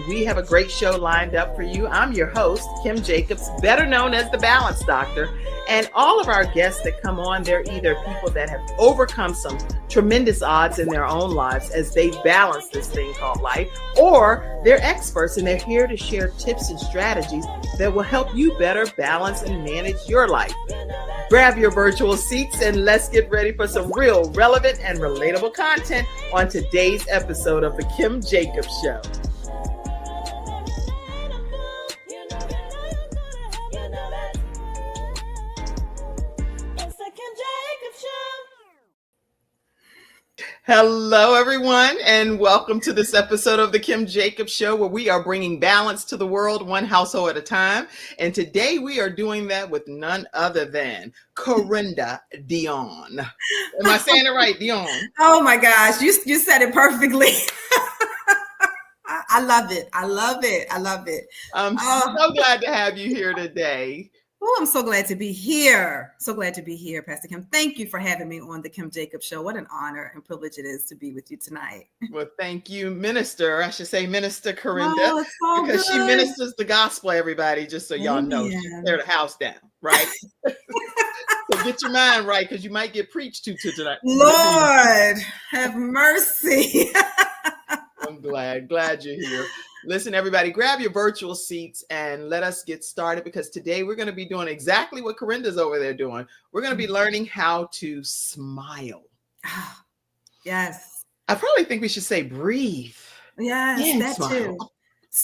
we have a great show lined up for you. I'm your host, Kim Jacobs, better known as the Balance Doctor. And all of our guests that come on, they're either people that have overcome some tremendous odds in their own lives as they balance this thing called life, or they're experts and they're here to share tips and strategies that will help you better balance and manage your life. Grab your virtual seats and let's get ready for some real relevant and relatable content on today's episode of The Kim Jacobs Show. Hello, everyone, and welcome to this episode of The Kim Jacobs Show, where we are bringing balance to the world, one household at a time. And today we are doing that with none other than Carenda Deonne. Am I saying it right, Deonne? Oh my gosh, you said it perfectly. I love it. I love it. I love it. I'm so glad to have you here today. Oh, I'm so glad to be here. So glad to be here, Pastor Kim. Thank you for having me on the Kim Jacobs Show. What an honor and privilege it is to be with you tonight. Well, thank you, Minister. I should say Minister Carenda, because she ministers the gospel, everybody, just so y'all know. She tear the house down, right? So get your mind right, because you might get preached to tonight. Lord, have mercy. I'm glad you're here. Listen, everybody, grab your virtual seats and let us get started, because today we're going to be doing exactly what Carenda's over there doing. We're going to be learning how to smile. Yes. I probably think we should say breathe. Yes, that smile. too.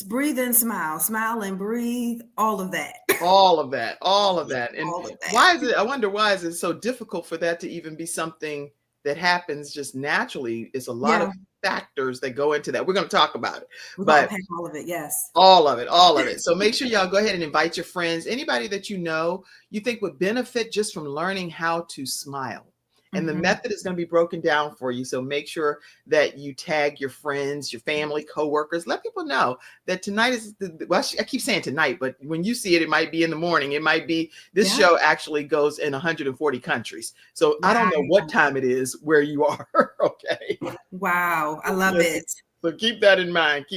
Breathe and smile. Smile and breathe. All of that. All of that. And all of that. I wonder why is it so difficult for that to even be something that happens just naturally? It's a lot of factors that go into that. We're going to talk about it. But all of it, yes. All of it. So make sure y'all go ahead and invite your friends, anybody that you know you think would benefit just from learning how to smile. And the method is going to be broken down for you. So make sure that you tag your friends, your family, coworkers. Let people know that tonight is, I keep saying tonight, but when you see it, it might be in the morning. It might be, this show actually goes in 140 countries. So I don't know what time it is where you are. Okay. Wow. I love it. So keep that in mind.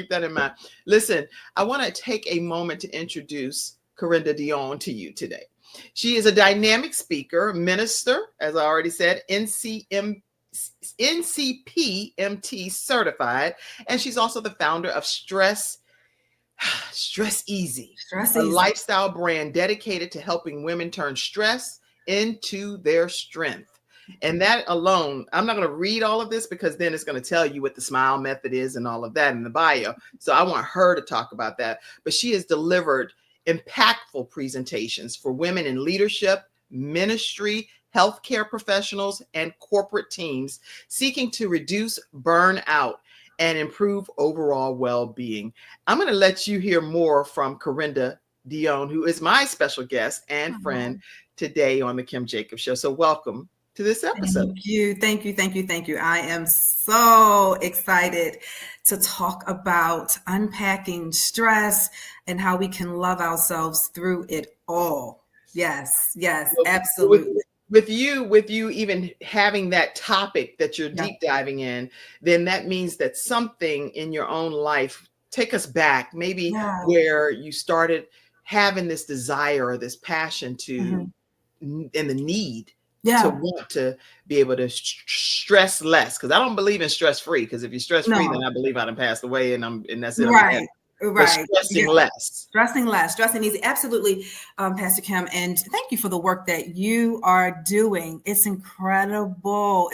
Listen, I want to take a moment to introduce Carenda Deonne to you today. She is a dynamic speaker, minister, as I already said, NCPMT certified, and she's also the founder of Stress Easy, a lifestyle brand dedicated to helping women turn stress into their strength. And that alone, I'm not going to read all of this, because then it's going to tell you what the SMILE method is and all of that in the bio. So I want her to talk about that. But she has delivered impactful presentations for women in leadership, ministry, healthcare professionals, and corporate teams seeking to reduce burnout and improve overall well-being. I'm going to let you hear more from Carenda Deonne, who is my special guest and friend today on the Kim Jacobs Show. So welcome to this episode. Thank you. I am so excited to talk about unpacking stress and how we can love ourselves through it all. Yes, absolutely. With you even having that topic that you're deep diving in, then that means that something in your own life, take us back, maybe where you started having this desire or this passion to, and the need to want to be able to stress less, because I don't believe in stress free. Because if you're stress free, then I believe I done passed away, and that's it. Right. Stressing less. Stressing easy. Absolutely, Pastor Kim. And thank you for the work that you are doing. It's incredible.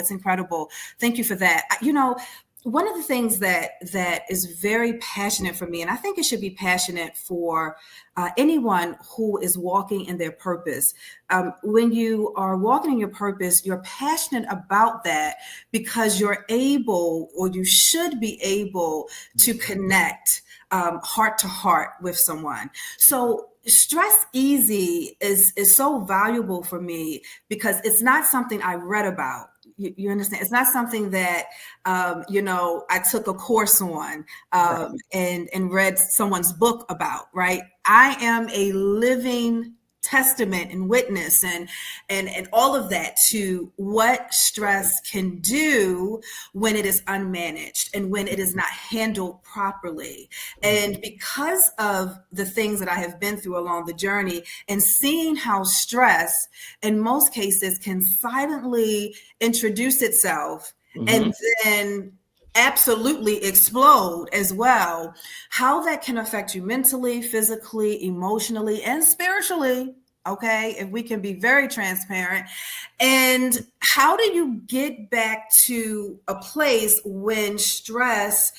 Thank you for that. One of the things that is very passionate for me, and I think it should be passionate for anyone who is walking in their purpose. When you are walking in your purpose, you're passionate about that because you're able, or you should be able, to connect heart to heart with someone. So Stress Easy is so valuable for me because it's not something I read about. You understand? It's not something that, I took a course on and read someone's book about, right? I am a living testament and witness and all of that to what stress can do when it is unmanaged and when it is not handled properly. And because of the things that I have been through along the journey and seeing how stress in most cases can silently introduce itself and then absolutely explode as well, how that can affect you mentally, physically, emotionally, and spiritually. Okay, if we can be very transparent. And how do you get back to a place when stress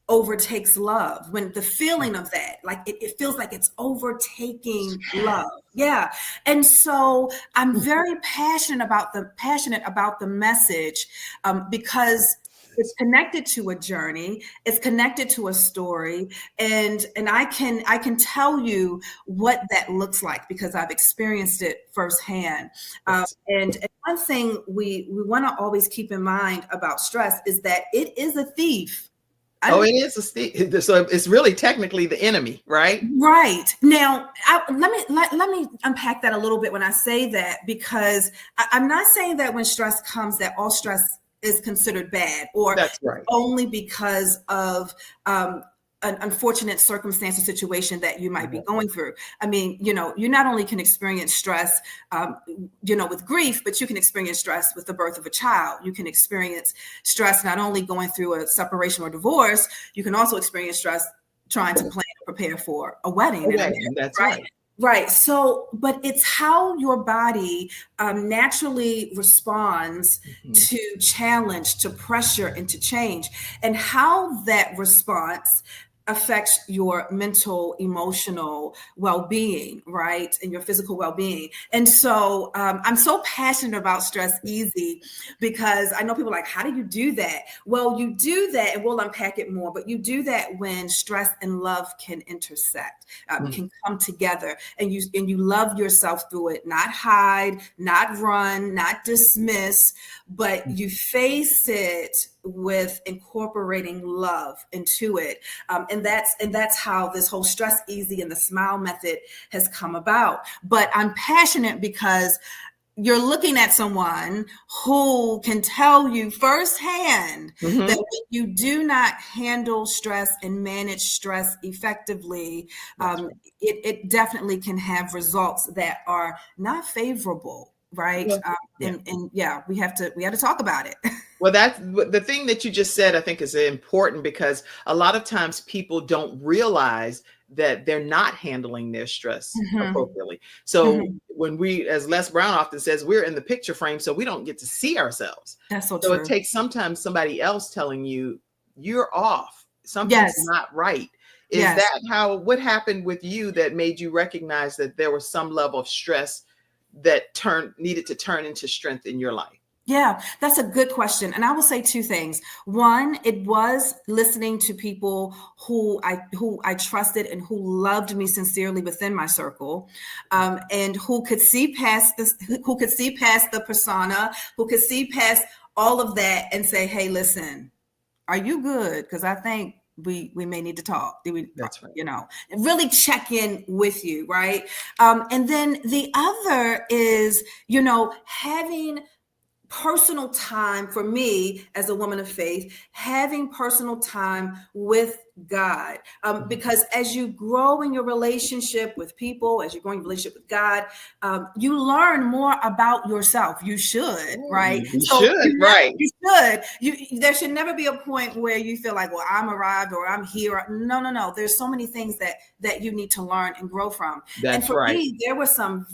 overtakes love, when the feeling of that, like it feels like it's overtaking love? Yeah. And so I'm very passionate about the message, because it's connected to a journey, it's connected to a story, and I can tell you what that looks like because I've experienced it firsthand. And one thing we want to always keep in mind about stress is that it is a thief. Oh, it is so it's really technically the enemy, right? Right. Now, let me unpack that a little bit when I say that, because I'm not saying that when stress comes that all stress is considered bad, or That's right. only because of an unfortunate circumstance or situation that you might be going through. I mean, you not only can experience stress, with grief, but you can experience stress with the birth of a child. You can experience stress not only going through a separation or divorce, you can also experience stress trying to plan and prepare for a wedding. That's right. Right. So, but it's how your body naturally responds to challenge, to pressure, and to change, and how that response affects your mental, emotional well-being, right? And your physical well-being. And so I'm so passionate about Stress Easy because I know people are like, how do you do that? Well, you do that, and we'll unpack it more, but you do that when stress and love can intersect, can come together, and you love yourself through it, not hide, not run, not dismiss, but you face it with incorporating love into it. And that's how this whole Stress Easy and the S.M.I.L.E method has come about. But I'm passionate because you're looking at someone who can tell you firsthand that when you do not handle stress and manage stress effectively, it definitely can have results that are not favorable, right? And we have to talk about it. Well, that's the thing that you just said, I think is important, because a lot of times people don't realize that they're not handling their stress appropriately. So when we, as Les Brown often says, we're in the picture frame, so we don't get to see ourselves. That's so true. It takes sometimes somebody else telling you you're off, something's not right. Is that what happened with you that made you recognize that there was some level of stress that needed to turn into strength in your life? Yeah, that's a good question. And I will say two things. One, it was listening to people who I trusted and who loved me sincerely within my circle, and who could see past this, who could see past the persona, who could see past all of that and say, hey, listen, are you good? Because I think we may need to talk. That's right. Really check in with you, right? And then the other is, having personal time for me as a woman of faith, having personal time with God. Because as you grow in your relationship with people, as you grow in your relationship with God, you learn more about yourself. You should, right? You should. There should never be a point where you feel like, well, I'm arrived or I'm here. No. There's so many things that you need to learn and grow from. And for me, there were some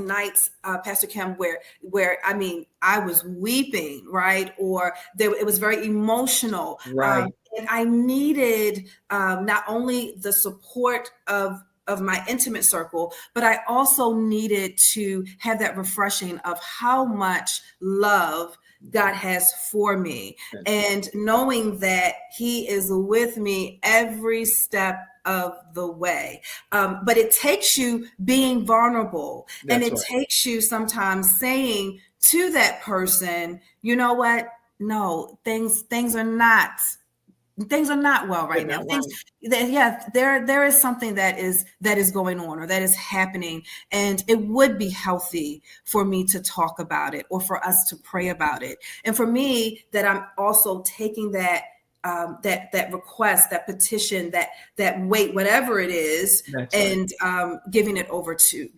nights, Pastor Kim, where I mean, I was weeping, right? Or it was very emotional. Right. And I needed not only the support of my intimate circle, but I also needed to have that refreshing of how much love God has for me, and knowing that He is with me every step of the way. But it takes you being vulnerable, and it takes you sometimes saying to that person, you know what? No, things are not things are not well right now. There is something that is going on, or that is happening, and it would be healthy for me to talk about it, or for us to pray about it, and for me that I'm also taking that that request, that petition, that weight, whatever it is, and giving it over to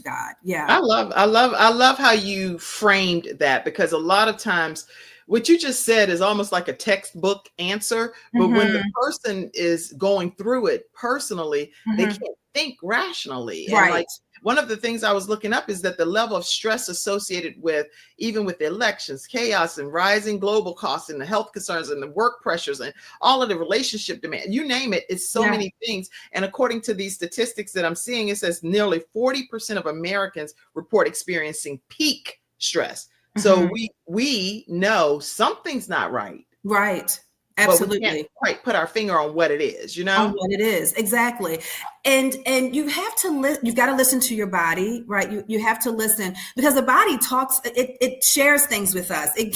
God. Yeah, I love how you framed that, because a lot of times what you just said is almost like a textbook answer, but when the person is going through it personally, they can't think rationally. And like one of the things I was looking up is that the level of stress associated with even with the elections, chaos, and rising global costs, and the health concerns, and the work pressures, and all of the relationship demand, you name it, it's so many things. And according to these statistics that I'm seeing, it says nearly 40% of Americans report experiencing peak stress. So we know something's not right. Right. Absolutely. But we can't quite put our finger on what it is, you know? On what it is. Exactly. And you have to you've got to listen to your body, right? You have to listen, because the body talks, it shares things with us. It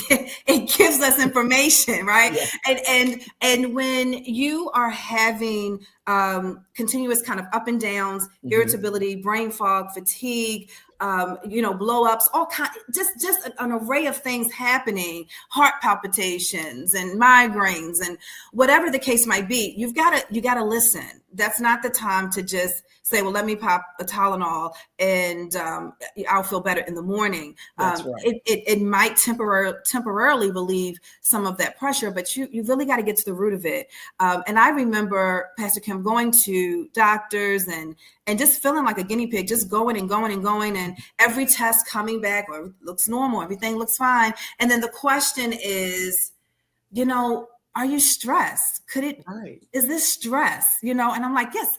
gives us information, right? Yeah. And when you are having continuous kind of up and downs, irritability, brain fog, fatigue, blow ups, all just an array of things happening, heart palpitations and migraines and whatever the case might be, you got to listen. That's not the time to just say, well, let me pop a Tylenol and I'll feel better in the morning. That's right. It might temporarily relieve some of that pressure, but you really got to get to the root of it. And I remember, Pastor Kim, going to doctors and just feeling like a guinea pig, just going and going and going, and every test coming back, or it looks normal, everything looks fine. And then the question is, are you stressed? Is this stress? And I'm like, yes,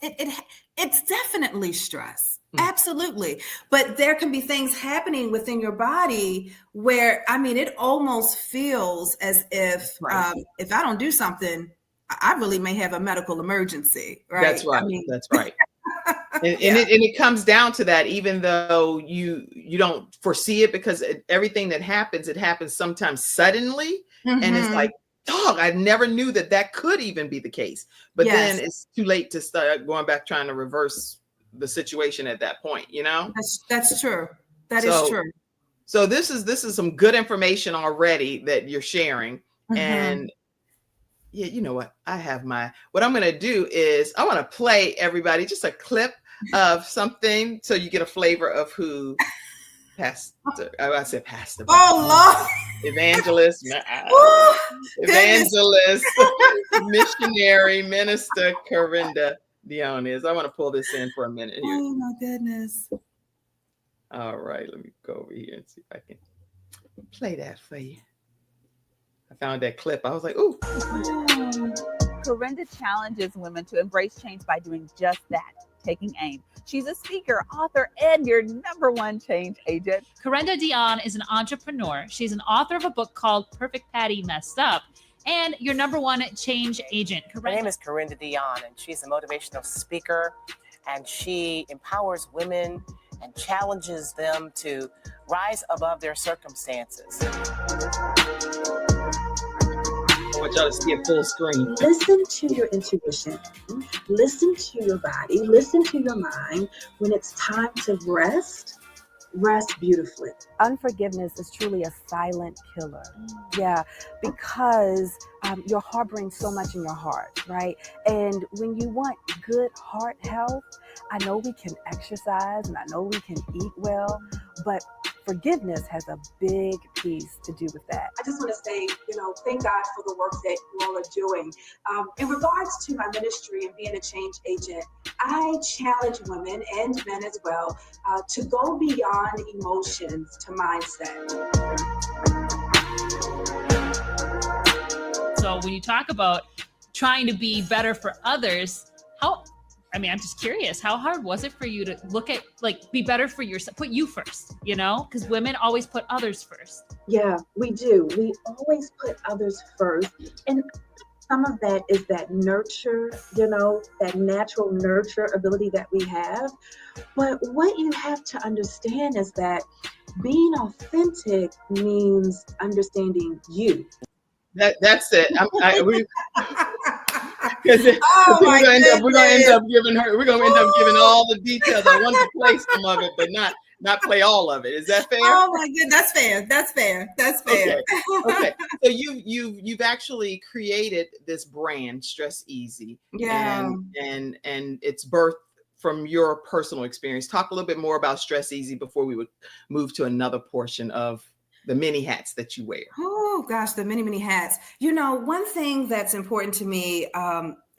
it's definitely stress. Absolutely. But there can be things happening within your body where, it almost feels as if, if I don't do something, I really may have a medical emergency, right? That's right. That's right. And it comes down to that, even though you don't foresee it, because everything that happens, it happens sometimes suddenly. And it's like, dog, I never knew that could even be the case. But then it's too late to start going back trying to reverse the situation at that point, That's true. That is true. So this is some good information already that you're sharing. And yeah, you know what? What I'm going to do is I want to play everybody just a clip of something so you get a flavor of who I said pastor. Oh, Lord. Evangelist, missionary, minister Carenda Deonne is. I want to pull this in for a minute here. Oh, my goodness. All right, let me go over here and see if I can play that for you. I found that clip. I was like, ooh. Carenda challenges women to embrace change by doing just that, taking aim. She's a speaker, author, and your #1 change agent. Carenda Deonne is an entrepreneur. She's an author of a book called Perfect Patty Messed Up, and your #1 change agent. Her name is Carenda Deonne, and she's a motivational speaker, and she empowers women and challenges them to rise above their circumstances. I want y'all to see a full screen. Listen to your intuition. Listen to your body. Listen to your mind. When it's time to rest beautifully. Unforgiveness is truly a silent killer. Yeah, because you're harboring so much in your heart, right? And when you want good heart health, I know we can exercise and I know we can eat well, but forgiveness has a big piece to do with that. I just want to say, thank God for the work that you all are doing. In regards to my ministry and being a change agent, I challenge women and men as well to go beyond emotions to mindset. So when you talk about trying to be better for others, I'm just curious, how hard was it for you to look at, be better for yourself, put you first, because women always put others first. Yeah, we do. We always put others first. And some of that is that nurture, that natural nurture ability that we have. But what you have to understand is that being authentic means understanding you. That's it. Oh we're my gonna end up goodness. giving her. We're gonna end up giving all the details. I wanted to play some of it, but not play all of it. Is that fair? Oh my goodness, that's fair. That's fair. That's fair. Okay. So you've actually created this brand, Stress Easy, Yeah. and it's birthed from your personal experience. Talk a little bit more about Stress Easy before we would move to another portion of the many hats that you wear. Oh gosh, the many, many hats. You know, one thing that's important to me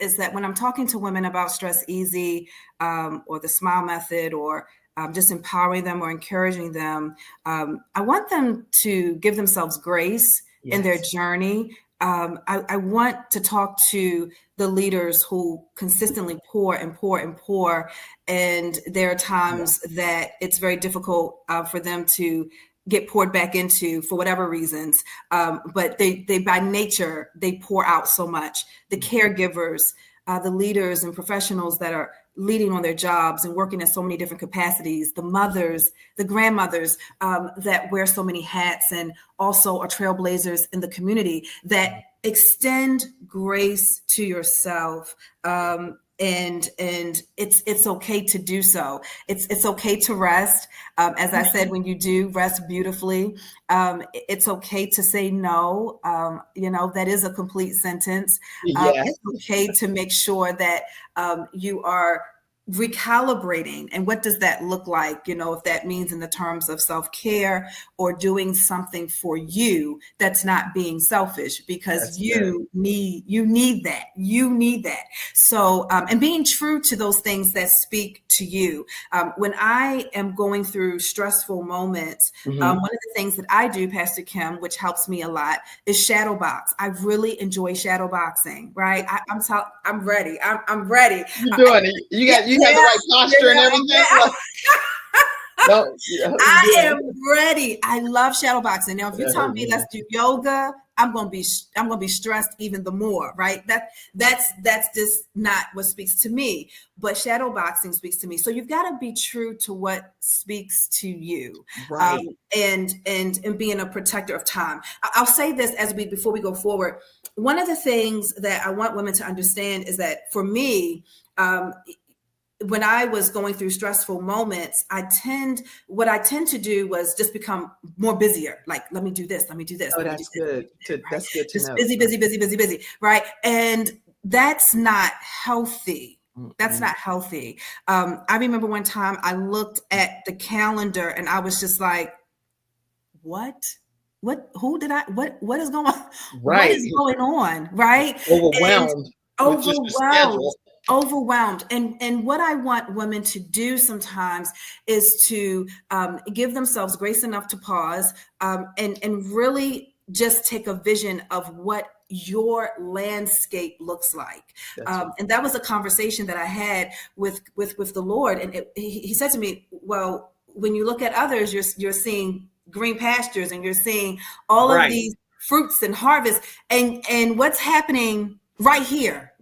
is that when I'm talking to women about Stress Easy or the S.M.I.L.E method or just empowering them or encouraging them, I want them to give themselves grace in their journey. I want to talk to the leaders who consistently pour and pour and pour. And there are times that it's very difficult for them to get poured back into for whatever reasons. But they by nature, they pour out so much. The caregivers, the leaders and professionals that are leading on their jobs and working in so many different capacities, the mothers, the grandmothers that wear so many hats and also are trailblazers in the community that extend grace to yourself. And it's okay to do so. It's okay to rest. As I said, when you do rest beautifully, it's okay to say no. That is a complete sentence. It's okay to make sure that you are recalibrating. And what does that look like? If that means in the terms of self-care or doing something for you that's not being selfish, because you need that. So, and being true to those things that speak to you. When I am going through stressful moments, one of the things that I do, Pastor Kim, which helps me a lot, is shadow box. I really enjoy shadow boxing, right? I'm ready. I'm ready. You're doing it. You have the right posture and everything. I am ready. I love shadow boxing. Now, if you tell me let's do yoga, I'm gonna be stressed even the more, right? That's just not what speaks to me. But shadow boxing speaks to me. So you've got to be true to what speaks to you, right? And being a protector of time. I'll say this before we go forward. One of the things that I want women to understand is that for me, when I was going through stressful moments, what I tend to do was just become more busier. Like, let me do this. Oh, that's good. That's good to know. Busy, right? And that's not healthy. That's not healthy. I remember one time I looked at the calendar and I was just like, what is going on? Right. What is going on? Right. Overwhelmed. And what I want women to do sometimes is to give themselves grace enough to pause and really just take a vision of what your landscape looks like. And that was a conversation that I had with the Lord. And he said to me, well, when you look at others, you're seeing green pastures and you're seeing all of these fruits and harvests, and what's happening right here,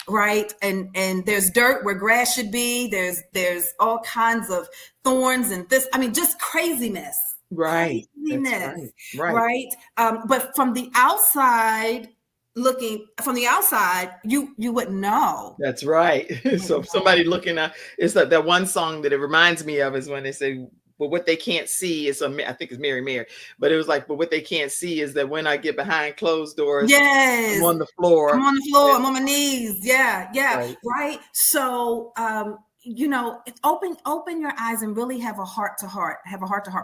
right? And there's dirt where grass should be. There's all kinds of thorns and just craziness. Right. Right. But from the outside, you wouldn't know. That's right. So if somebody looking at, it's like that one song that it reminds me of is when they say, but what they can't see is, I think it's Mary, but it was like, but what they can't see is that when I get behind closed doors, I'm on the floor. I'm on my knees. Yeah. Right. So, open your eyes and really have a heart to heart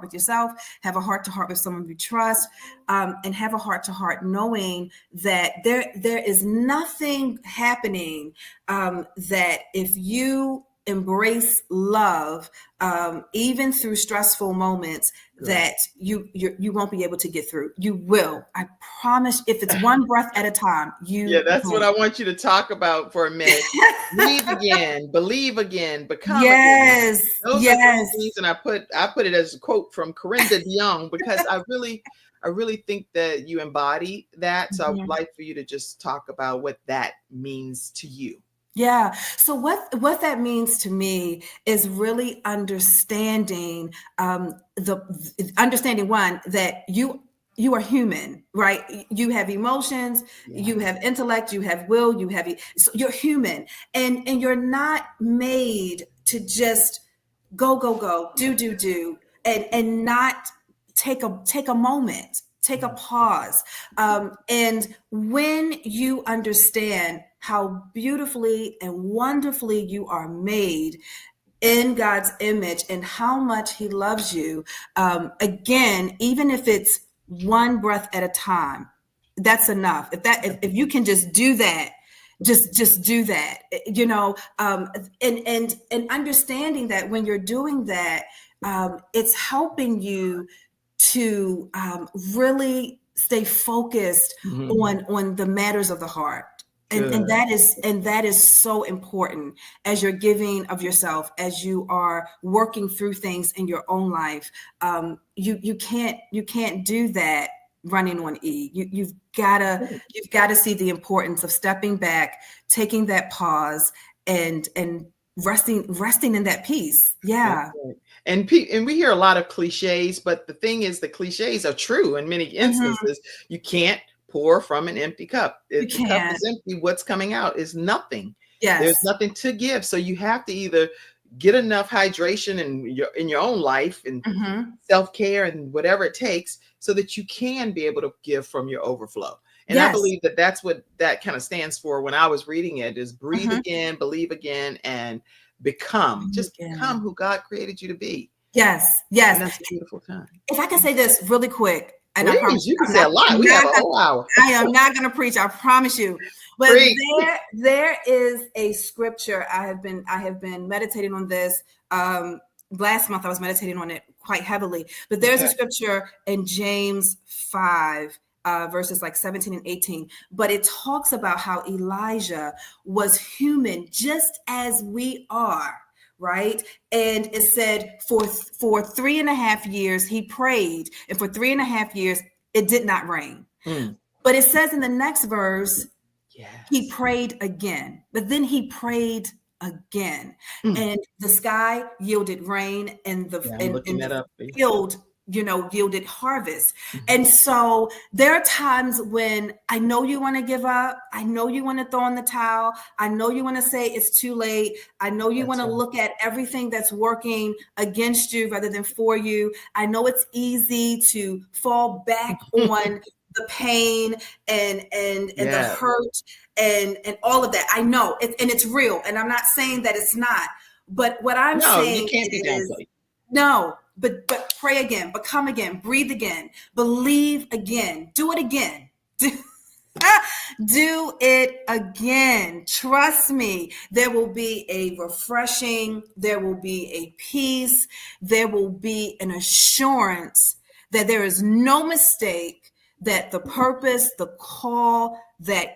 with yourself, have a heart to heart with someone you trust, and have a heart to heart knowing that there is nothing happening that if you embrace love, even through stressful moments, that you won't be able to get through. You will. I promise. If it's one breath at a time, that's what I want you to talk about for a minute. Breathe again, believe again, become again. Those are the things, and I put it as a quote from Carenda Deonne because I really think that you embody that. So I would like for you to just talk about what that means to you. Yeah. So what that means to me is really understanding one, that you are human, right? You have emotions, you have intellect, you have will, so you're human, and you're not made to just go, do, and not take a moment, take a pause. And when you understand how beautifully and wonderfully you are made in God's image and how much he loves you, again, even if it's one breath at a time, that's enough. If you can just do that, just do that, and understanding that when you're doing that, it's helping you to really stay focused on the matters of the heart. And that is so important as you're giving of yourself, as you are working through things in your own life. You can't do that running on E. You've got to see the importance of stepping back, taking that pause, and resting in that peace. Yeah. Right. And we hear a lot of cliches, but the thing is, the cliches are true in many instances. You can't pour from an empty cup. If the cup is empty, what's coming out is nothing. Yes. There's nothing to give. So you have to either get enough hydration in your own life and self-care and whatever it takes, so that you can be able to give from your overflow. And I believe that that's what that kind of stands for when I was reading it, is breathe again, believe again, and become. Just become who God created you to be. Yes. And that's a beautiful time. If I can say this really quick. And please, I promise you can say a lot. We have a whole hour. I am not going to preach. I promise you. But there is a scripture. I have been meditating on this. Last month I was meditating on it quite heavily. But there's a scripture in James 5, verses like 17 and 18. But it talks about how Elijah was human, just as we are. Right. And it said for 3.5 years he prayed, and for 3.5 years it did not rain. But it says in the next verse, he prayed again, but then he prayed again, and the sky yielded rain, and the field yielded harvest. And so there are times when I know you want to give up. I know you want to throw in the towel. I know you want to say it's too late. I know you want to look at everything that's working against you rather than for you. I know it's easy to fall back on the pain and the hurt and all of that. I know it's real. And I'm not saying that it's not, but what I'm saying you can't be is no. But pray again, but come again, breathe again, believe again, do it again. Do it again. Trust me, there will be a refreshing, there will be a peace, there will be an assurance that there is no mistake, that the purpose, the call that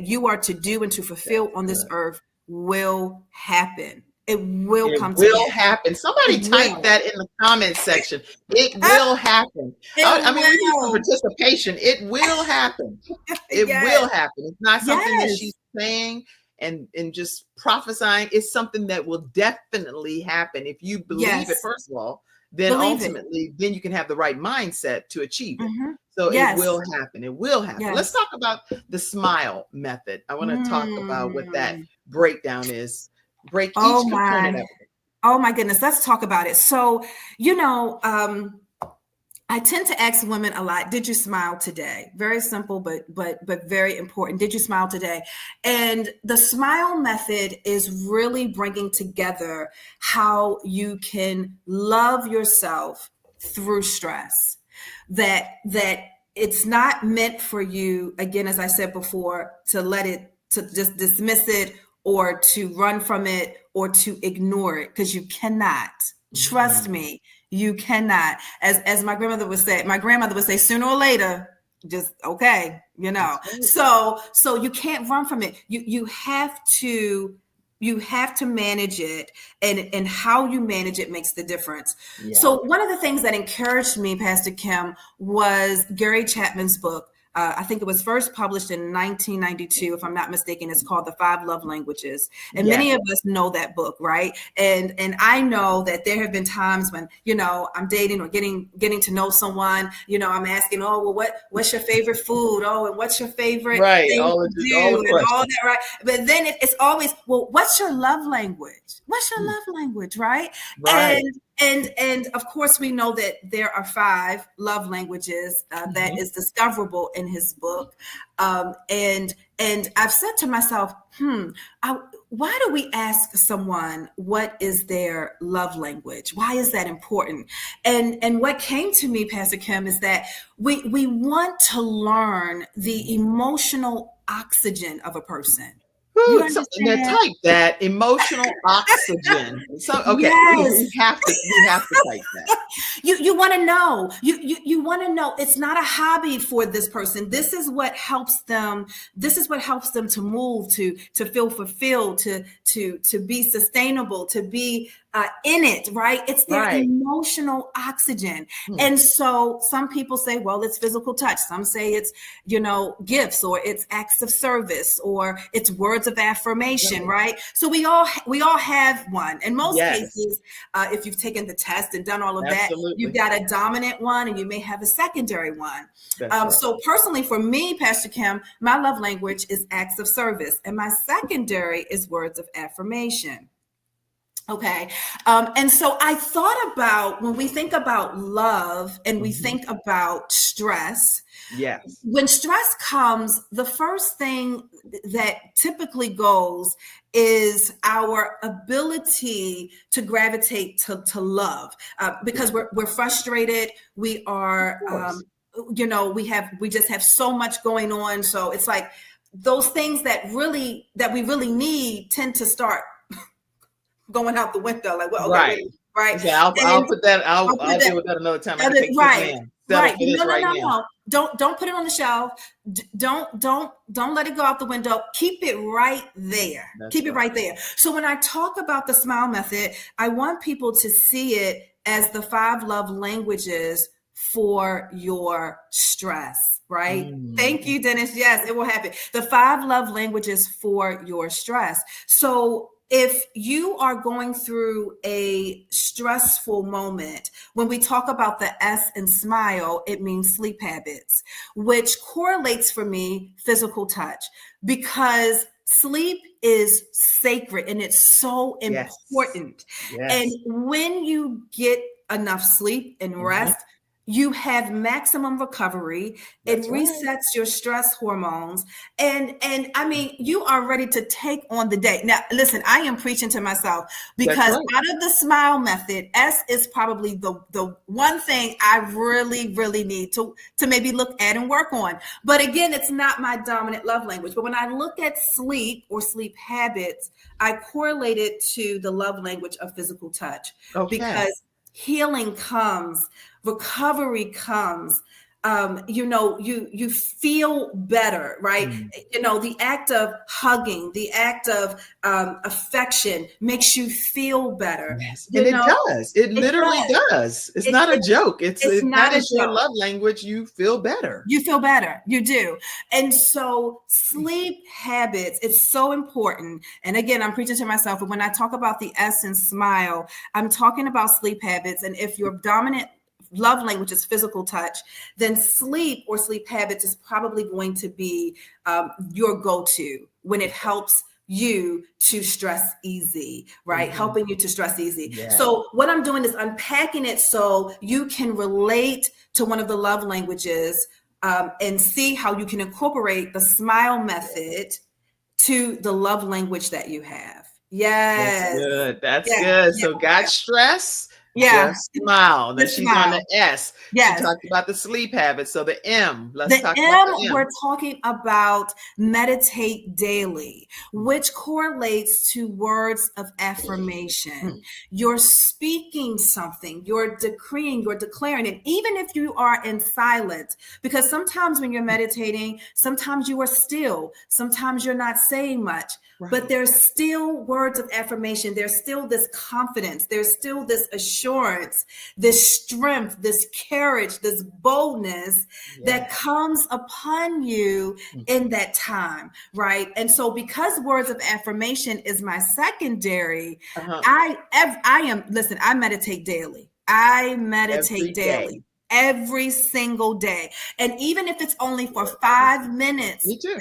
you are to do and to fulfill on this earth will happen. It will happen. Somebody type that in the comment section. It will happen. We need some participation. It will happen. It will happen. It's not something that she's saying and just prophesying. It's something that will definitely happen. If you believe it, first of all, then ultimately, then you can have the right mindset to achieve it. So it will happen. It will happen. Let's talk about the S.M.I.L.E method. I want to talk about what that breakdown is. Break each component of it. Oh my goodness, let's talk about it. So, I tend to ask women a lot, did you smile today? Very simple, but very important. Did you smile today? And the S.M.I.L.E method is really bringing together how you can love yourself through stress. That it's not meant for you, again, as I said before, to just dismiss it, or to run from it, or to ignore it, because you cannot. Trust me, you cannot. As my grandmother would say, sooner or later, just okay, So you can't run from it. You have to manage it, and how you manage it makes the difference. So one of the things that encouraged me, Pastor Kim, was Gary Chapman's book, I think it was first published in 1992, if I'm not mistaken. It's called The 5 Love Languages. And many of us know that book, right? And I know that there have been times when, I'm dating or getting to know someone, I'm asking, oh, well, what's your favorite food? Oh, and what's your favorite thing all to do and all that, right? But then it's always, well, what's your love language? What's your love language, right? Right. And of course, we know that there are 5 love languages that is discoverable in his book. And I've said to myself, why do we ask someone what is their love language? Why is that important? And what came to me, Pastor Kim, is that we want to learn the emotional oxygen of a person. You So, now type that emotional oxygen. So okay, Yes. we have to type that. You want to know. You want to know. It's not a hobby for this person. This is what helps them. This is what helps them to move, to feel fulfilled, to be sustainable, to be in it, right? It's their emotional oxygen. And so some people say, well, it's physical touch. Some say it's, gifts, or it's acts of service, or it's words of affirmation, right? So we all have one. In most cases, if you've taken the test and done all of that, you've got a dominant one and you may have a secondary one. So personally, for me, Pastor Kim, my love language is acts of service, and my secondary is words of affirmation. Okay. And so I thought about, when we think about love and we think about stress, when stress comes, the first thing that typically goes is our ability to gravitate to love, because we're frustrated. We are, we just have so much going on. So it's like those things that we really need tend to start going out the window. Like, well, okay, right. Yeah, I'll put that. I'll deal with that another time. Right. No. Don't put it on the shelf. Don't let it go out the window. Keep it right there. Keep it right there. So when I talk about the S.M.I.L.E method, I want people to see it as the 5 love languages for your stress, right? Thank you, Dennis. Yes, it will happen. The 5 love languages for your stress. So if you are going through a stressful moment, when we talk about the S in S.M.I.L E, it means sleep habits, which correlates for me physical touch, because sleep is sacred and it's so important. And when you get enough sleep and rest, you have maximum recovery. It resets your stress hormones. And I mean, you are ready to take on the day. Now, listen, I am preaching to myself, because out of the S.M.I.L E method, S is probably the one thing I really, really need to maybe look at and work on. But again, it's not my dominant love language. But when I look at sleep or sleep habits, I correlate it to the love language of physical touch, because healing comes, recovery comes, you feel better, right? The act of hugging, the act of affection makes you feel better. And it does. It literally does. It's not a joke. It's not a your love language. You feel better. You feel better. You do. And so sleep habits, it's so important. And again, I'm preaching to myself, but when I talk about the S in S.M.I.L E, I'm talking about sleep habits. And if your dominant love language is physical touch, then sleep or sleep habits is probably going to be your go-to when it helps you to stress easy, right? Helping you to stress easy. So what I'm doing is unpacking it so you can relate to one of the love languages and see how you can incorporate the S.M.I.L E method to the love language that you have. Yes. That's good. That's good. So got stress. Just smile. Then she's on the S. She talked about the sleep habits. So the M. Let's talk about the M. We're talking about meditate daily, which correlates to words of affirmation. You're speaking something, you're decreeing, you're declaring it, even if you are in silence, because sometimes when you're meditating, sometimes you are still, sometimes you're not saying much. But there's still words of affirmation. There's still this confidence. There's still this assurance assurance, this strength, this courage, this boldness that comes upon you in that time, right? And so because words of affirmation is my secondary, I meditate daily. I meditate daily. Every single day. And even if it's only for 5 minutes, me too.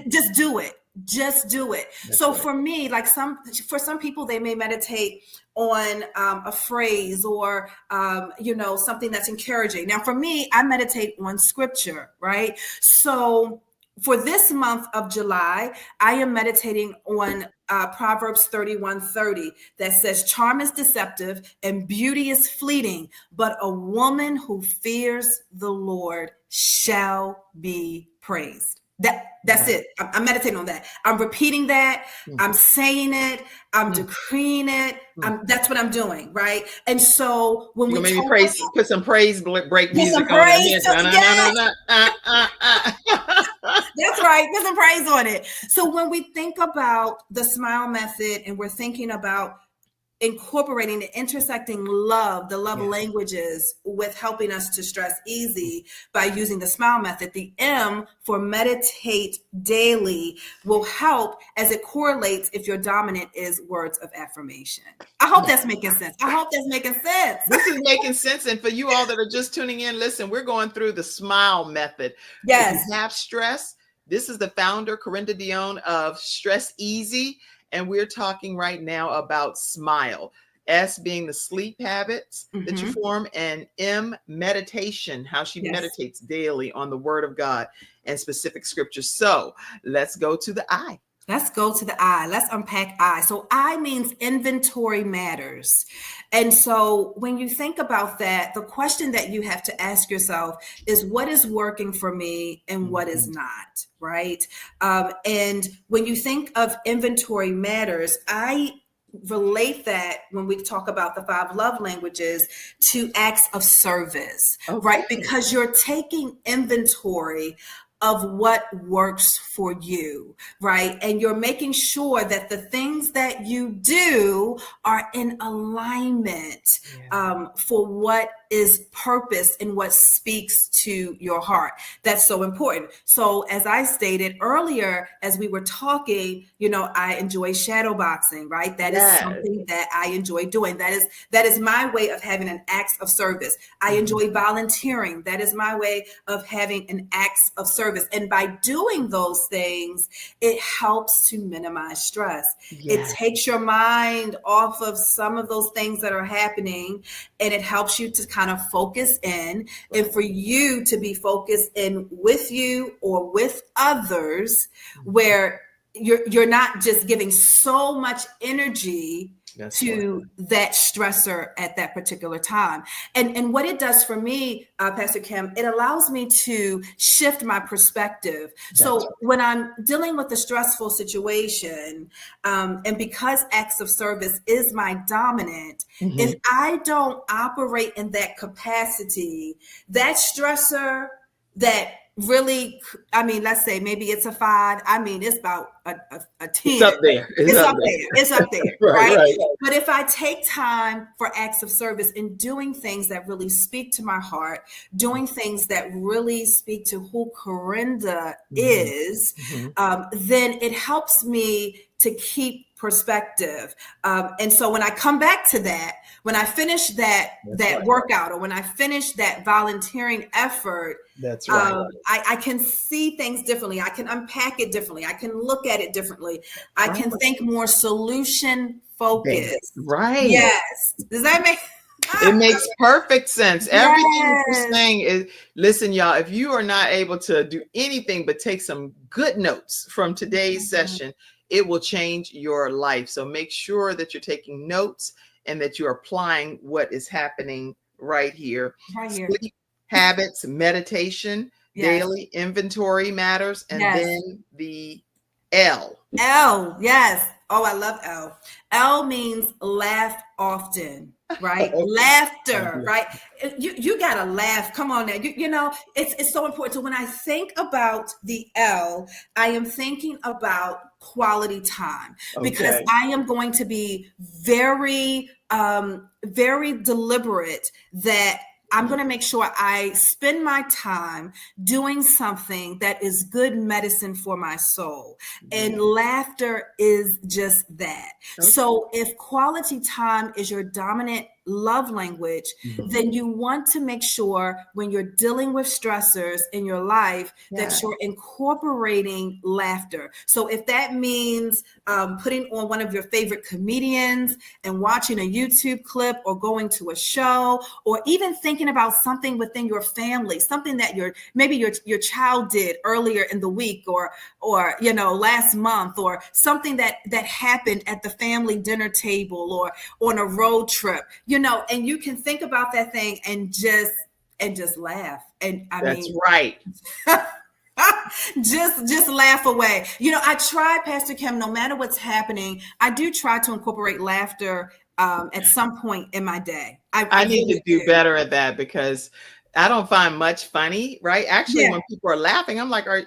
Just do it. Just do it. So for me, like for some people, they may meditate on a phrase or, something that's encouraging. Now, for me, I meditate on scripture, right? So for this month of July, I am meditating on Proverbs 31:30 that says, charm is deceptive and beauty is fleeting, but a woman who fears the Lord shall be praised. That's it. I'm meditating on that. I'm repeating that. I'm saying it. I'm decreeing it. That's what I'm doing, right? And so when we maybe put some praise break music on it. That's right. Put some praise on it. So when we think about the SMILE method and we're thinking about incorporating the intersecting the love languages with helping us to stress easy by using the SMILE method, the M for meditate daily will help as it correlates if your dominant is words of affirmation. I hope that's making sense. This is making sense. And for you all that are just tuning in, listen, we're going through the SMILE method. Yes. If you have stress, this is the founder, Carenda Deonne of Stress Easy. And we're talking right now about SMILE. S being the sleep habits that you form, and M, meditation, how she meditates daily on the word of God and specific scriptures. So let's go to the I. Let's go to the I. Let's unpack I. So I means inventory matters. And so when you think about that, the question that you have to ask yourself is what is working for me and what is not, right? And when you think of inventory matters, I relate that when we talk about the 5 love languages to acts of service, right? Because you're taking inventory of what works for you, right? And you're making sure that the things that you do are in alignment for what is purpose and what speaks to your heart. That's so important. So as I stated earlier, as we were talking, I enjoy shadow boxing, right? That is something that I enjoy doing. That is my way of having an acts of service. I enjoy volunteering. That is my way of having an acts of service. And by doing those things, it helps to minimize stress. It takes your mind off of some of those things that are happening, and it helps you to kind of focus in, and for you to be focused in with you or with others, where you're not just giving so much energy to that stressor at that particular time. And what it does for me, Pastor Kim, it allows me to shift my perspective. So when I'm dealing with a stressful situation, and because acts of service is my dominant, if I don't operate in that capacity, that stressor that really, let's say maybe it's a 5. It's about a 10. It's up there. It's up there. right? But if I take time for acts of service and doing things that really speak to my heart, doing things that really speak to who Carenda is, then it helps me to keep perspective. And so when I come back to that, when I finish that workout, or when I finish that volunteering effort, I can see things differently. I can unpack it differently. I can look at it differently. I can think more solution focused. Right. Yes. Does that make It makes perfect sense. Everything you're saying is, listen, y'all, if you are not able to do anything but take some good notes from today's session, it will change your life. So make sure that you're taking notes and that you're applying what is happening right here. Sleep habits, meditation, daily inventory matters, and then the L. L, yes. Oh, I love L. L means laugh often, right? Laughter, right? You gotta laugh. Come on now. It's so important. So when I think about the L, I am thinking about quality time, because Okay. I am going to be very, very deliberate that I'm going to make sure I spend my time doing something that is good medicine for my soul. And laughter is just that. Okay. So if quality time is your dominant love language, then you want to make sure when you're dealing with stressors in your life that you're incorporating laughter. So if that means putting on one of your favorite comedians and watching a YouTube clip, or going to a show, or even thinking about something within your family, something that maybe your child did earlier in the week, or last month, or something that happened at the family dinner table or on a road trip, and you can think about that thing and just laugh. And That's right. just laugh away. I try, Pastor Kim, no matter what's happening, I do try to incorporate laughter at some point in my day. I need really to do better at that, because I don't find much funny, right? Actually, when people are laughing, I'm like, are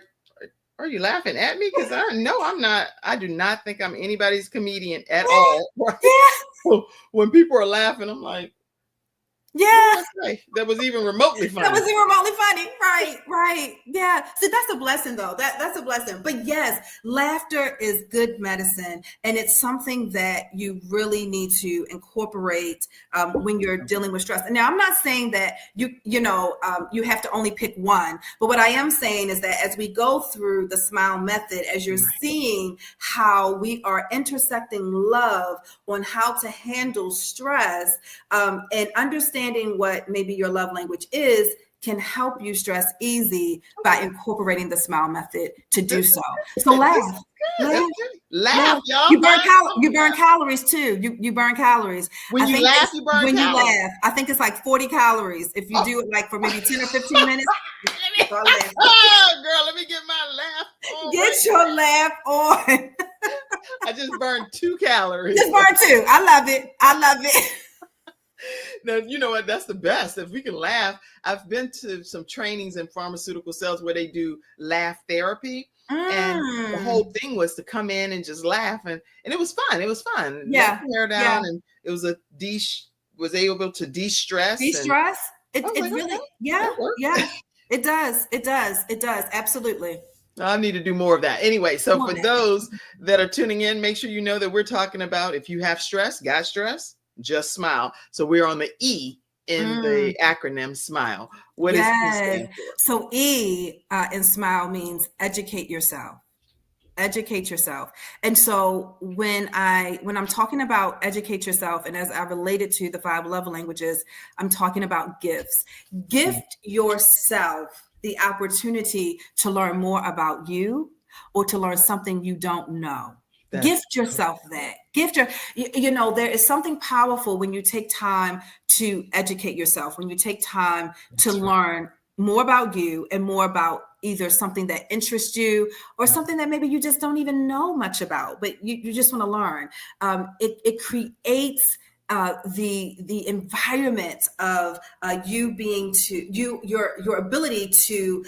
you laughing at me? Because I'm not. I do not think I'm anybody's comedian at all. Right? So when people are laughing, I'm like, that was even remotely funny. That was even remotely funny. Right. Yeah. So that's a blessing, though. That's a blessing. But yes, laughter is good medicine. And it's something that you really need to incorporate when you're dealing with stress. And now, I'm not saying that you have to only pick one. But what I am saying is that as we go through the SMILE method, as you're seeing how we are intersecting love on how to handle stress, and understanding what maybe your love language is, can help you stress easy by incorporating the SMILE method to do so. So laugh, y'all. You burn calories too. You burn calories. When you laugh, you burn calories. When you laugh, I think it's like 40 calories. If you do it like for maybe 10 or 15 minutes. Girl, let me get my laugh on. Get your laugh on. I just burned 2 calories. Just burn 2. I love it. Now, you know what? That's the best. If we can laugh. I've been to some trainings in pharmaceutical sales where they do laugh therapy. And the whole thing was to come in and just laugh. And it was fun. Yeah. Let the hair down. And it was was able to de-stress. De-stress? It really, okay. It does. Absolutely. I need to do more of that. Anyway, so for those that are tuning in, make sure you know that we're talking about, if you have stress, got stress, just smile. So we're on the E in the acronym SMILE. What does E stand for? So E in SMILE means educate yourself. Educate yourself. And so when I'm talking about educate yourself, and as I relate it to the 5 love languages, I'm talking about gifts. Gift yourself the opportunity to learn more about you, or to learn something you don't know. Gift yourself that. There is something powerful when you take time to educate yourself, when you take time to learn more about you and more about either something that interests you or something that maybe you just don't even know much about, but you just want to learn. It creates the environment of you being your ability to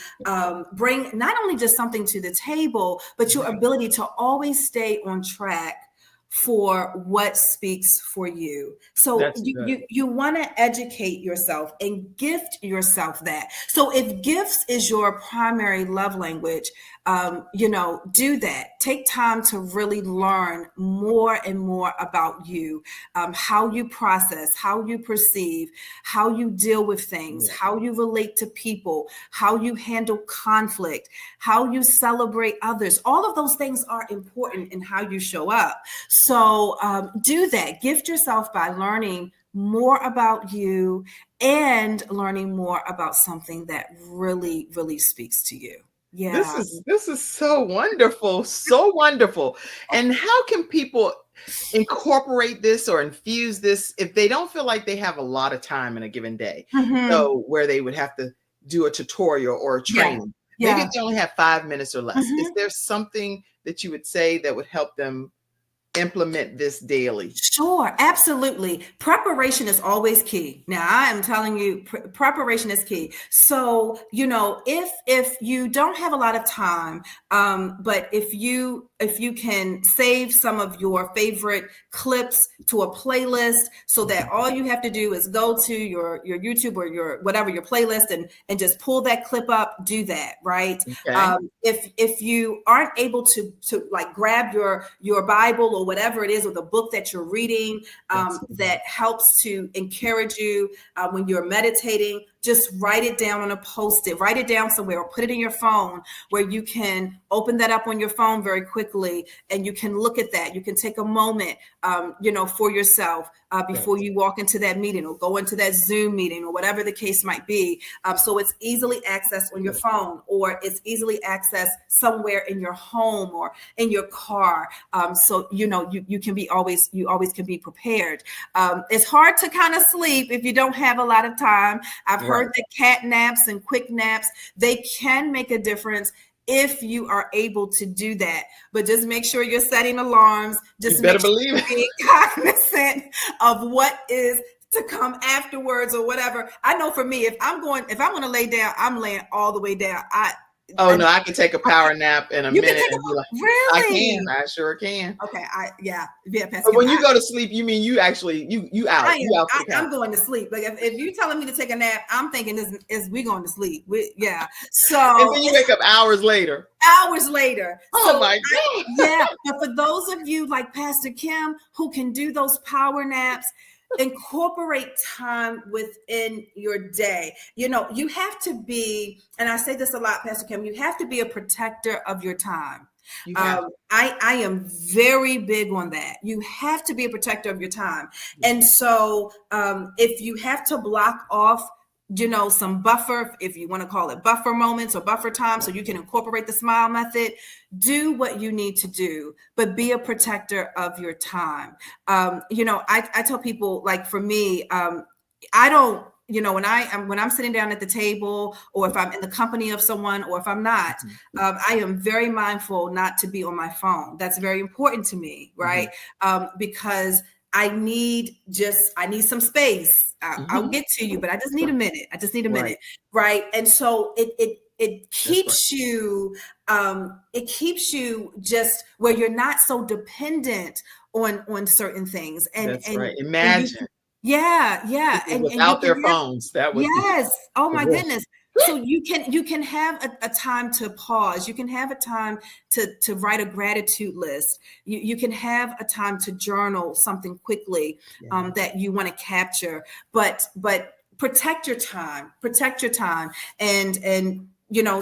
bring not only just something to the table, but your ability to always stay on track for what speaks for you. So you want to educate yourself and gift yourself that. So if gifts is your primary love language, do that. Take time to really learn more and more about you, how you process, how you perceive, how you deal with things, how you relate to people, how you handle conflict, how you celebrate others. All of those things are important in how you show up. So do that. Gift yourself by learning more about you and learning more about something that really, really speaks to you. Yeah. This is so wonderful. So wonderful. And how can people incorporate this or infuse this if they don't feel like they have a lot of time in a given day? So where they would have to do a tutorial or a training. Maybe if they only have 5 minutes or less. Is there something that you would say that would help them implement this daily? Sure, absolutely. Preparation is always key. Now, I am telling you, preparation is key. So, if you don't have a lot of time, but if you can save some of your favorite clips to a playlist, so that all you have to do is go to your YouTube or your whatever your playlist and just pull that clip up, do that, right? Okay. If you aren't able to like grab your Bible or whatever it is, or the book that you're reading, that helps to encourage you when you're meditating, just write it down on a Post-it, write it down somewhere, or put it in your phone where you can open that up on your phone very quickly, and you can look at that. You can take a moment, for yourself before you walk into that meeting or go into that Zoom meeting or whatever the case might be. So it's easily accessed on your phone, or it's easily accessed somewhere in your home or in your car. So you always can be prepared. It's hard to kind of sleep if you don't have a lot of time. I've heard that cat naps and quick naps, they can make a difference if you are able to do that. But just make sure you're setting alarms. Just better believe it. Be cognizant of what is to come afterwards or whatever. I know for me, if I'm going to lay down, I'm laying all the way down. I can take a power nap in a minute and be like, really? I sure can. Okay, But when you go to sleep, you mean you actually you out? I'm going to sleep. Like if you're telling me to take a nap, I'm thinking is we going to sleep? So and then you wake up hours later. Oh my God. But for those of you like Pastor Kim who can do those power naps, incorporate time within your day. You have to be, and I say this a lot, Pastor Kim, you have to be a protector of your time. I am very big on that. You have to be a protector of your time. And so if you have to block off some buffer, if you want to call it buffer moments or buffer time, so you can incorporate the SMILE method, do what you need to do, but be a protector of your time. I tell people, like for me, I don't, when I'm sitting down at the table, or if I'm in the company of someone, or if I'm not, I am very mindful not to be on my phone. That's very important to me, right? Because I need some space. I'll get to you, but I just need a minute. Right? And so it keeps you, just where you're not so dependent on certain things. And imagine. And without their phones, that would oh my goodness. So you can have a time to pause. You can have a time to write a gratitude list. You can have a time to journal something quickly that you want to capture. But protect your time. And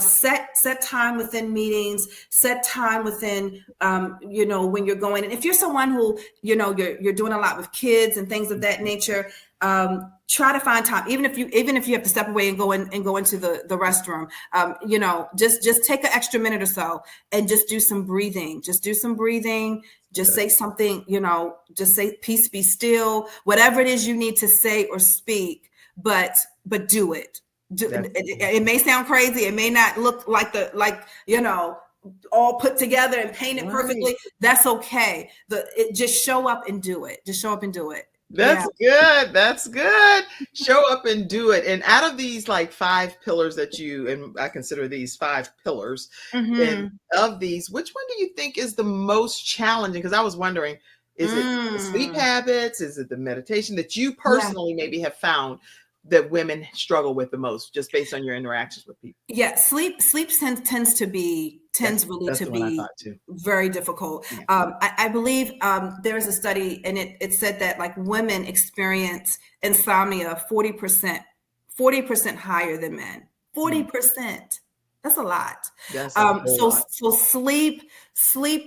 set time within meetings, set time within, when you're going. And if you're someone who, you're doing a lot with kids and things of that nature, try to find time, even if you have to step away and go into the restroom, just take an extra minute or so and just do some breathing. Just say something, just say, peace be still, whatever it is you need to say or speak, but do it. It may sound crazy. It may not look like all put together and painted perfectly. That's okay. Just show up and do it. That's good. Show up and do it. And out of these like 5 pillars and I consider these 5 pillars, and of these, which one do you think is the most challenging? Because I was wondering, is it the sleep habits? Is it the meditation that you personally maybe have found that women struggle with the most, just based on your interactions with people? Sleep tends to be very difficult. I believe there is a study, and it said that like women experience insomnia 40% higher than men. 40%. That's a lot. So sleep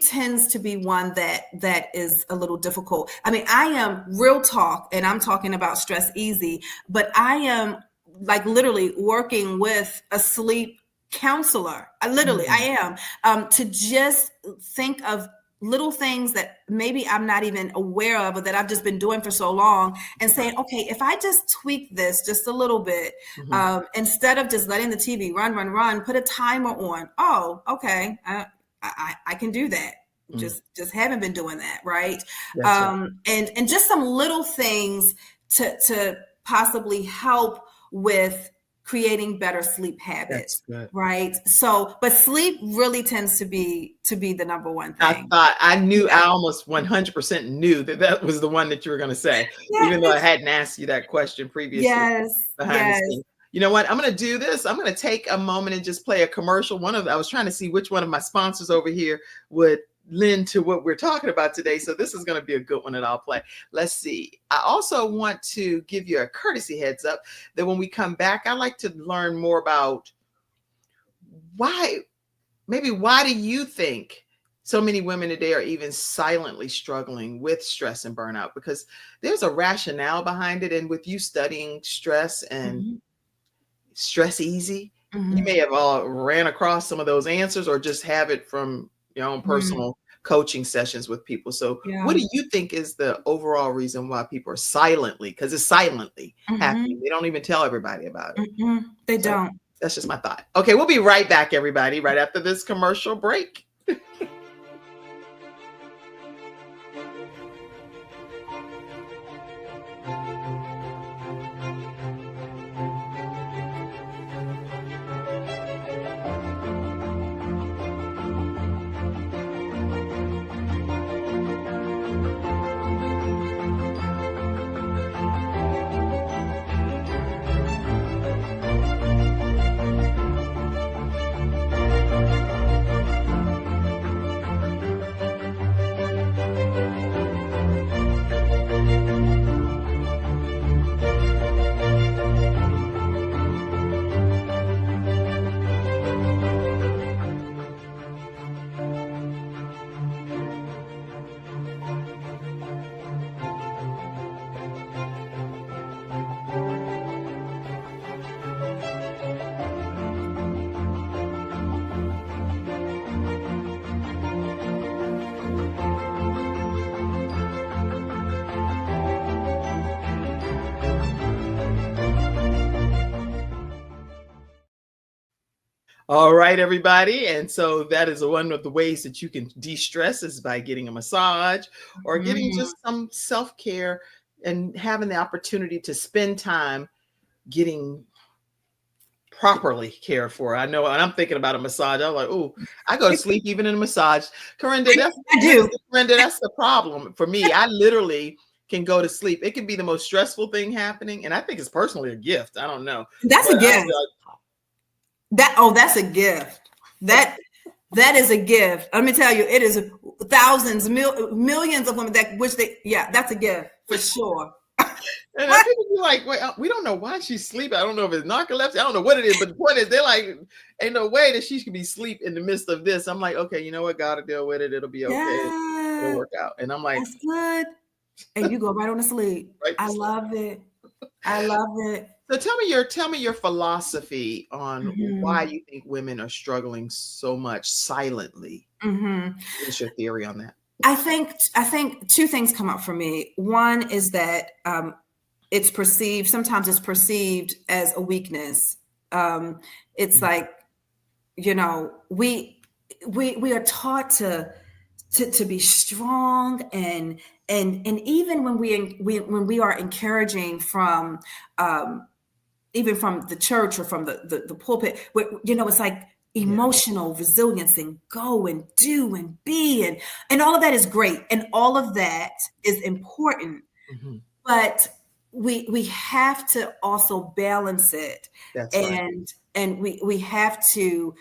tends to be one that is a little difficult. I mean, I am real talk, and I'm talking about Stress Easy, but I am like literally working with a sleep counselor. I am to just think of little things that maybe I'm not even aware of, or that I've just been doing for so long, and saying, okay, if I just tweak this just a little bit, instead of just letting the TV run, put a timer on. Oh, okay. I can do that. just haven't been doing that, right? That's right. And just some little things to possibly help with creating better sleep habits. That's good. Right. So, but sleep really tends to be the number one thing. I knew, I almost 100% knew that was the one that you were going to say, even though I hadn't asked you that question previously. Behind the scenes. You know what? I'm going to do this. I'm going to take a moment and just play a commercial. I was trying to see which one of my sponsors over here would lend to what we're talking about today. So this is going to be a good one that I'll play. Let's see. I also want to give you a courtesy heads up that when we come back, I'd like to learn more about why do you think so many women today are even silently struggling with stress and burnout? Because there's a rationale behind it. And with you studying stress and Stress Easy, you may have all ran across some of those answers or just have it from your own personal coaching sessions with people. So what do you think is the overall reason why people are silently, because it's silently happening. They don't even tell everybody about it. They don't. That's just my thought. Okay, we'll be right back, everybody, right after this commercial break. All right, everybody. And so that is one of the ways that you can de-stress is by getting a massage or getting just some self-care and having the opportunity to spend time getting properly cared for. I know, and I'm thinking about a massage. I'm like, oh, I go to sleep even in a massage. Carenda, that's the problem for me. I literally can go to sleep. It can be the most stressful thing happening. And I think it's personally a gift. I don't know. That's a gift. That's a gift. That is a gift. Let me tell you, it is thousands, millions of women that wish that's a gift for sure. And people be like, wait, we don't know why she's sleeping. I don't know if it's narcolepsy. I don't know what it is. But the point is, they're like, ain't no way that she could be asleep in the midst of this. I'm like, okay, you know what? God will deal with it. It'll be okay. Yeah. It'll work out. And I'm like, that's good. And you go right on to sleep. Right I love it. I love it. So tell me your philosophy on why you think women are struggling so much silently. What's your theory on that? I think two things come up for me. One is that sometimes it's perceived as a weakness. It's like, we are taught to be strong and even when we are encouraging from even from the church or from the pulpit, it's like emotional resilience and go and do and be and all of that is great and all of that is important, but we have to also balance it. That's and we have to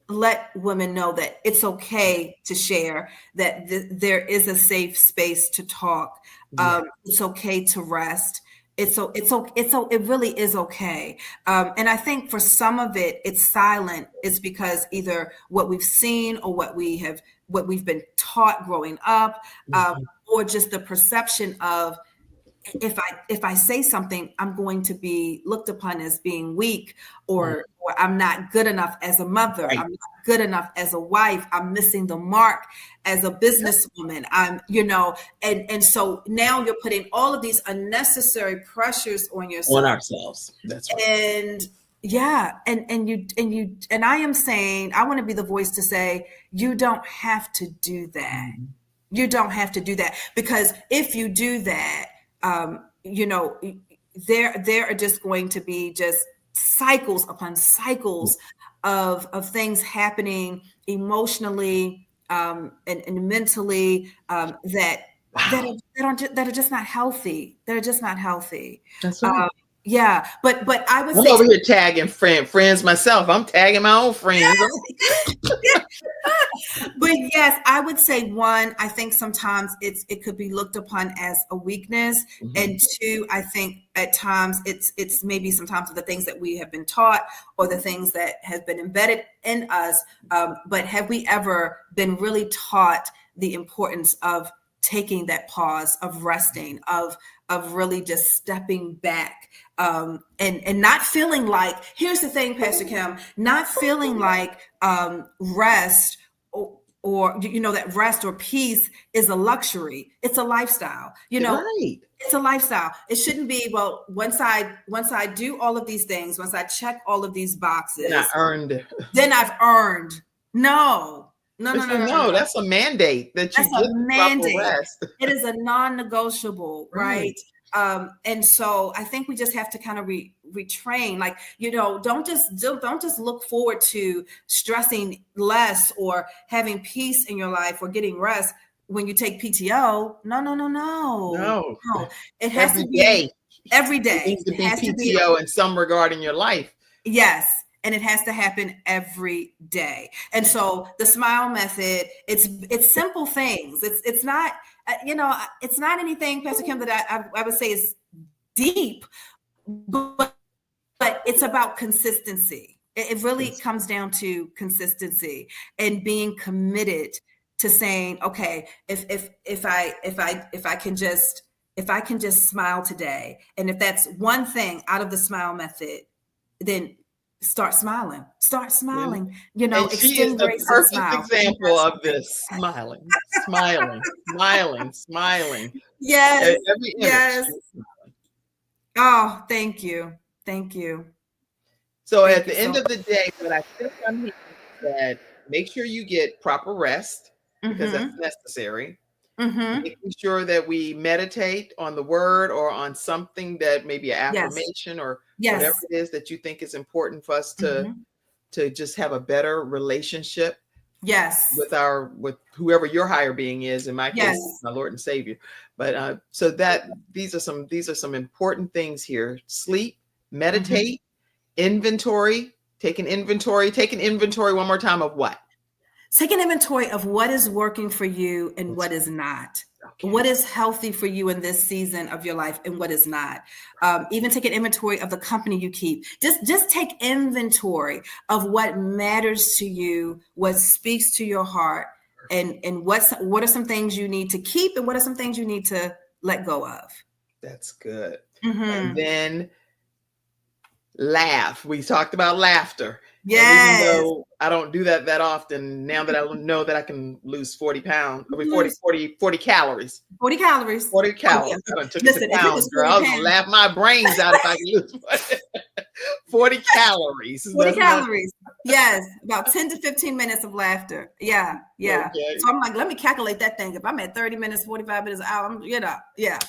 let women know that it's okay to share, that there is a safe space to talk. It's okay to rest. It really is okay. And I think for some of it's silent is because either what we've seen or what we've been taught growing up, or just the perception of, if I say something, I'm going to be looked upon as being weak, or I'm not good enough as a mother. Right. I'm not good enough as a wife. I'm missing the mark as a businesswoman. And so now you're putting all of these unnecessary pressures on yourself. On ourselves. That's right. And Yeah. And I am saying, I want to be the voice to say, you don't have to do that. You don't have to do that, because if you do that, there are just going to be just cycles upon cycles of things happening emotionally, and mentally, that are just not healthy. They're just not healthy. That's right. Yeah, but I would I'm say over here tagging friends myself. I'm tagging my own friends. But yes, I would say, one, I think sometimes it could be looked upon as a weakness, and two, I think at times it's maybe sometimes the things that we have been taught or the things that have been embedded in us. But have we ever been really taught the importance of taking that pause, of resting, of really just stepping back, and not feeling like, here's the thing, Pastor Kim, not feeling like rest or that rest or peace is a luxury. It's a lifestyle. Right. It's a lifestyle. It shouldn't be, well, once I do all of these things, once I check all of these boxes, then I've earned. No. That's a mandate that you get proper rest. It is a non-negotiable, right? And so I think we just have to kind of retrain, like, don't just look forward to stressing less or having peace in your life or getting rest when you take PTO. No. It has to be every day. It needs to be PTO in some regard in your life. Yes. And it has to happen every day. And so the S.M.I.L.E method, it's simple things. It's not, it's not anything, Pastor Kim, that I would say is deep, but it's about consistency. It really comes down to consistency and being committed to saying, okay, if I can just smile today, and if that's one thing out of the S.M.I.L.E method, then start smiling. And she is the perfect example of this. Smiling. Yes. Every image, yes. Oh, thank you. So at the end of the day, what I think I'm hearing is that make sure you get proper rest, because that's necessary. Making sure that we meditate on the word or on something that may be an affirmation or whatever it is that you think is important for us to just have a better relationship. With whoever your higher being is, in my case, my Lord and Savior. But so that these are some important things here. Sleep, meditate, inventory, take an inventory one more time of what? Take an inventory of what is working for you and what is not. Okay. What is healthy for you in this season of your life and what is not. Even take an inventory of the company you keep. Just take inventory of what matters to you, what speaks to your heart, and what are some things you need to keep and what are some things you need to let go of. That's good. And then laugh. We talked about laughter. Yes. Even though I don't do that often, now that I know that I can lose 40 pounds, 40 calories. 40 calories. 40 calories. I took it to pounds, girl. I was gonna laugh my brains out if I could lose 40 calories. 40 calories. Yes. About 10 to 15 minutes of laughter. Yeah. Okay. So I'm like, let me calculate that thing. If I'm at 30 minutes, 45 minutes out, I'm, yeah.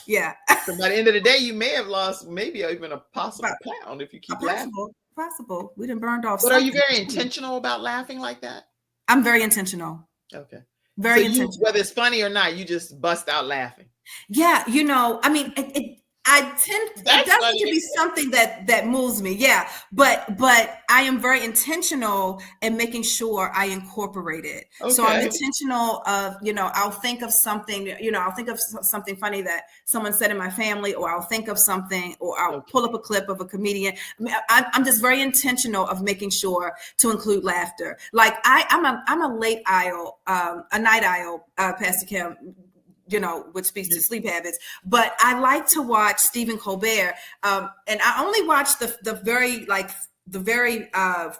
So by the end of the day, you may have lost maybe even a possible pound if you keep laughing. Possible. We done burned off. But are you very intentional about laughing like that? I'm very intentional. Okay. Very intentional. Whether it's funny or not, you just bust out laughing. Yeah. I mean, it doesn't be something that moves me. Yeah. But I am very intentional in making sure I incorporate it. Okay. So I'm intentional of, I'll think of something, I'll think of something funny that someone said in my family, or I'll think of something, or I'll pull up a clip of a comedian. I mean, I'm just very intentional of making sure to include laughter. Like I'm a night owl, Pastor Kim, which speaks to sleep habits. But I like to watch Stephen Colbert. And I only watch the very the very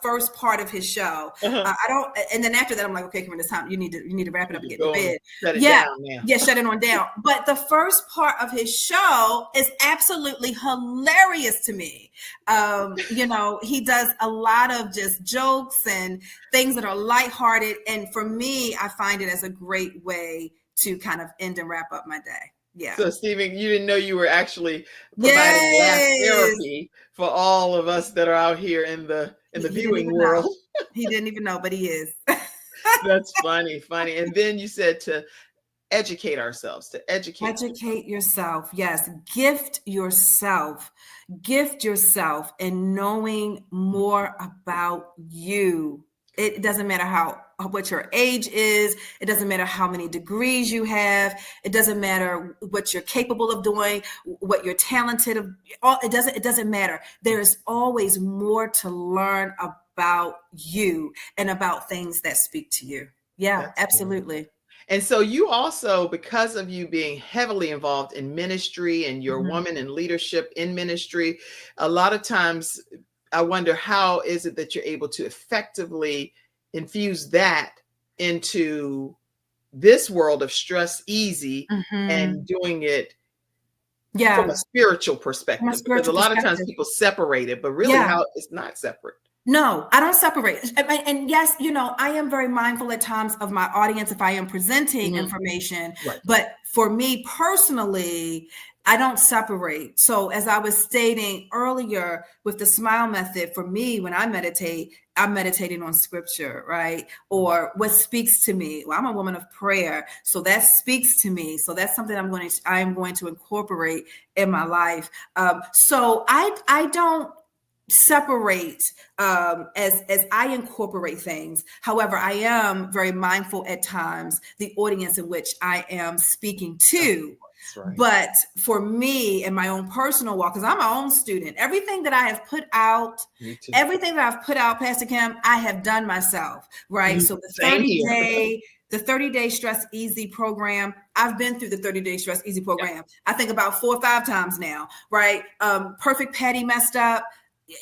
first part of his show. Uh-huh. I don't, and then after that, I'm like, okay, Carenda, it's time. You need to wrap it up and get to Go bed. shut it Yeah, down now. yeah, shut it on down. But the first part of his show is absolutely hilarious to me. You know, he does a lot of just jokes and things that are lighthearted, and for me, I find it as a great way to kind of end and wrap up my day. Yeah. So, Stephen, you didn't know you were actually providing laugh therapy for all of us that are out here in the viewing world. He didn't even know, but he is. That's funny. And then you said to educate ourselves, to educate yourself. Yes. Gift yourself in knowing more about you. It doesn't matter what your age is. It doesn't matter how many degrees you have. It doesn't matter what you're capable of doing, what you're talented of. It doesn't matter. There's always more to learn about you and about things that speak to you. Yeah, that's absolutely. Cool. And so you also, because of you being heavily involved in ministry and your woman in leadership in ministry, a lot of times I wonder, how is it that you're able to effectively infuse that into this world of Stress Easy and doing it from a spiritual perspective? Because a lot of times people separate it, but really how it's not separate. No, I don't separate. And yes, you know, I am very mindful at times of my audience if I am presenting information, but for me personally, I don't separate. So as I was stating earlier with the S.M.I.L.E method, for me, when I meditate, I'm meditating on scripture, right? Or what speaks to me. Well, I'm a woman of prayer, so that speaks to me. So that's something I am going to incorporate in my life. So I don't separate as I incorporate things. However, I am very mindful at times the audience in which I am speaking to. Right. But for me in my own personal walk, because I'm my own student, everything that I have put out, Pastor Kim, I have done myself, right? So the 30-day Stress Easy program, I've been through the 30-day Stress Easy program. Yeah. I think about 4 or 5 times now, right? Perfect Patty Messed Up.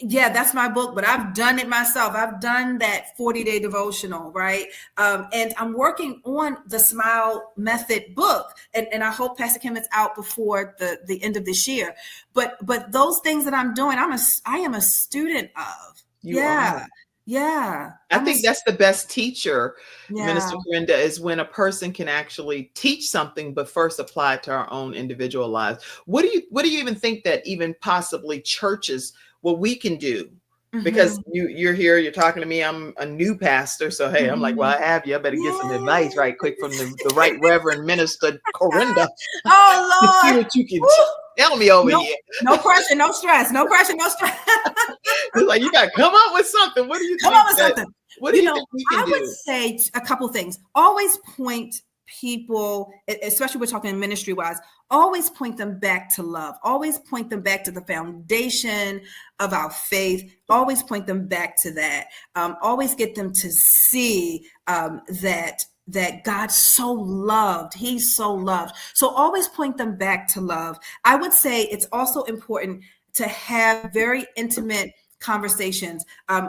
Yeah, that's my book, but I've done it myself. I've done that 40-day devotional, right? And I'm working on the S.M.I.L.E method book. And I hope, Pastor Kim, it's out before the end of this year. But those things that I'm doing, I am a student of. You are. Yeah. I think that's the best teacher, Minister Carenda, is when a person can actually teach something, but first apply it to our own individual lives. What do you even think that even possibly churches, what we can do? Because you're here, you're talking to me, I'm a new pastor. So, hey, I'm like, well, I have you. I better get some advice right quick from the right Reverend Minister Carenda. Oh, Lord. See what you can tell me over here. No pressure, no stress. No pressure, no stress. It's like, you got to come up with something. What do you come up with something? What do you think we can do? I would say a couple things. Always point people, especially we're talking ministry wise, always point them back to love. Always point them back to the foundation of our faith. Always point them back to that. Always get them to see that God so loved. He's so loved. So always point them back to love. I would say it's also important to have very intimate conversations.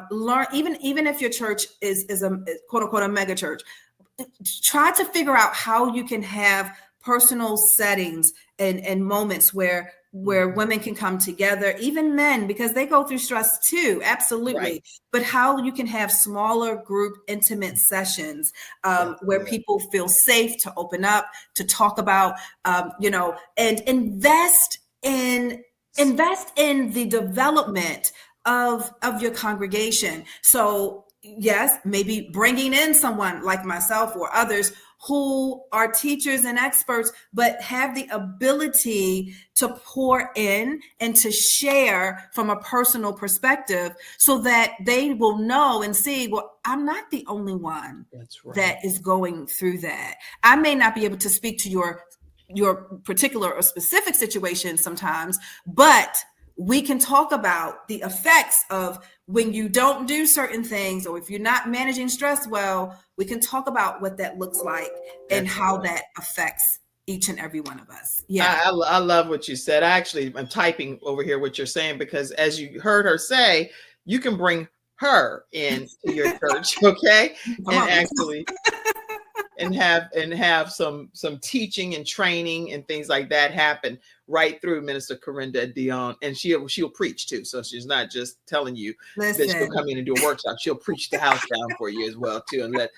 Learn, even if your church is a quote unquote a mega church, try to figure out how you can have personal settings and moments where women can come together, even men, because they go through stress too. Absolutely. Right. But how you can have smaller group intimate sessions where people feel safe to open up, to talk about, and invest in the development of your congregation. So yes, maybe bringing in someone like myself or others who are teachers and experts, but have the ability to pour in and to share from a personal perspective so that they will know and see, well, I'm not the only one that is going through that. I may not be able to speak to your particular or specific situation sometimes, but we can talk about the effects of when you don't do certain things, or if you're not managing stress well, we can talk about what that looks like and how that affects each and every one of us. Yeah. I love what you said. I'm typing over here what you're saying, because as you heard her say, you can bring her into your church, okay? And actually have some teaching and training and things like that happen right through Minister Carenda Deonne, and she'll preach too. So she's not just telling you that she'll come in and do a workshop. She'll preach the house down for you as well too, and let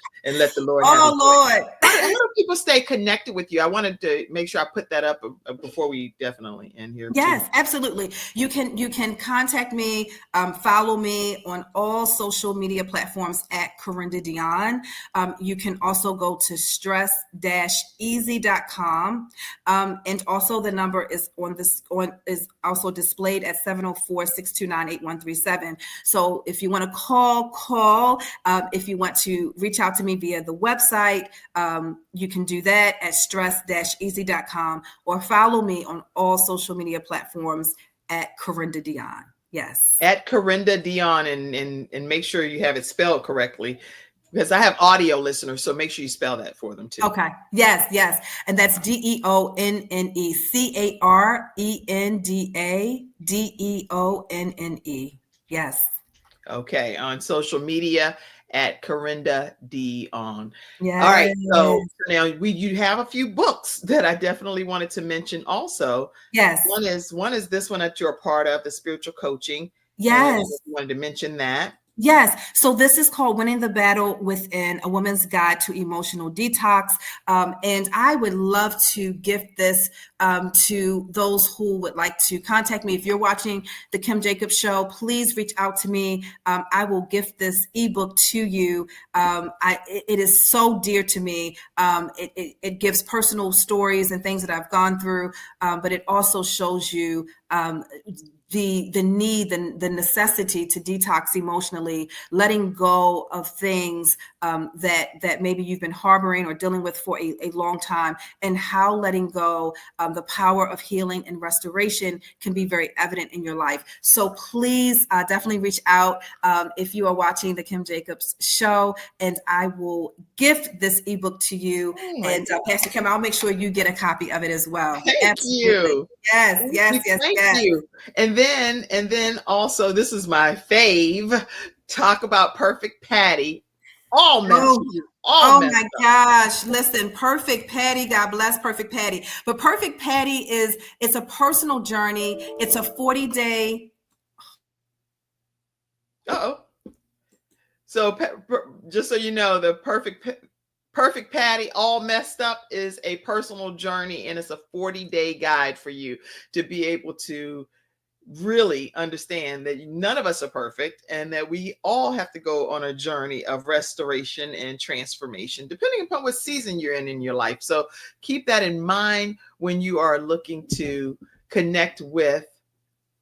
the Lord have his way. Lord. How do people stay connected with you? I wanted to make sure I put that up before we definitely end here. Yes, absolutely. You can contact me, follow me on all social media platforms at Carenda Deonne. You can also go to stress-easy.com. And also the number is is also displayed at 704-629-8137. So if you want to call. If you want to reach out to me via the website, you can do that at stress-easy.com, or follow me on all social media platforms at Carenda Deonne. Yes. At Carenda Deonne, and make sure you have it spelled correctly, because I have audio listeners, so make sure you spell that for them too. Okay. Yes. And that's Deonne, Carenda Deonne. Yes. Okay. On social media at Carenda Deonne. Yes. All right. So now you have a few books that I definitely wanted to mention also. Yes. One is this one that you're a part of, the spiritual coaching. Yes. I wanted to mention that. Yes. So this is called Winning the Battle Within, A Woman's Guide to Emotional Detox. And I would love to gift this to those who would like to contact me. If you're watching the Kim Jacobs Show, please reach out to me. I will gift this ebook to you. It is so dear to me. It gives personal stories and things that I've gone through, but it also shows you the need, the necessity to detox emotionally, letting go of things that maybe you've been harboring or dealing with for a long time, and how letting go, the power of healing and restoration can be very evident in your life. So please definitely reach out if you are watching the Kim Jacobs Show, and I will gift this ebook to you. And Pastor Kim, I'll make sure you get a copy of it as well. Thank you. Yes. Thank you. And then also, this is my fave. Talk about Perfect Patty. All messed Oh my gosh. Listen, Perfect Patty, God bless Perfect Patty. But Perfect Patty it's a personal journey. It's a 40-day. So just so you know, the Perfect Patty, All Messed Up is a personal journey, and it's a 40-day guide for you to be able to really understand that none of us are perfect, and that we all have to go on a journey of restoration and transformation, depending upon what season you're in your life. So keep that in mind when you are looking to connect with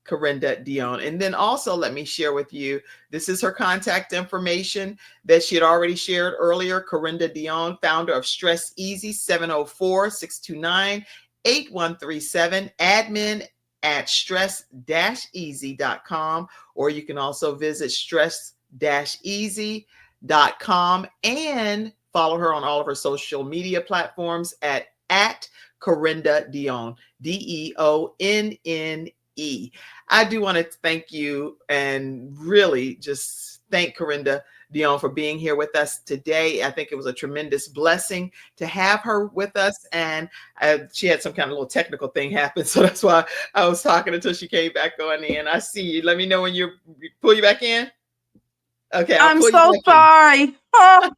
Carenda Deonne. And then also, let me share with you, this is her contact information that she had already shared earlier. Carenda Deonne, founder of Stress Easy, 704-629-8137, admin at stress-easy.com, or you can also visit stress-easy.com and follow her on all of her social media platforms at Carenda Deonne, Deonne. I do want to thank you and really just thank Carenda Deonne for being here with us today. I think it was a tremendous blessing to have her with us, and she had some kind of little technical thing happen, so that's why I was talking until she came back on in. I see you. Let me know when you pull you back in. Okay. I'm so sorry. Oh,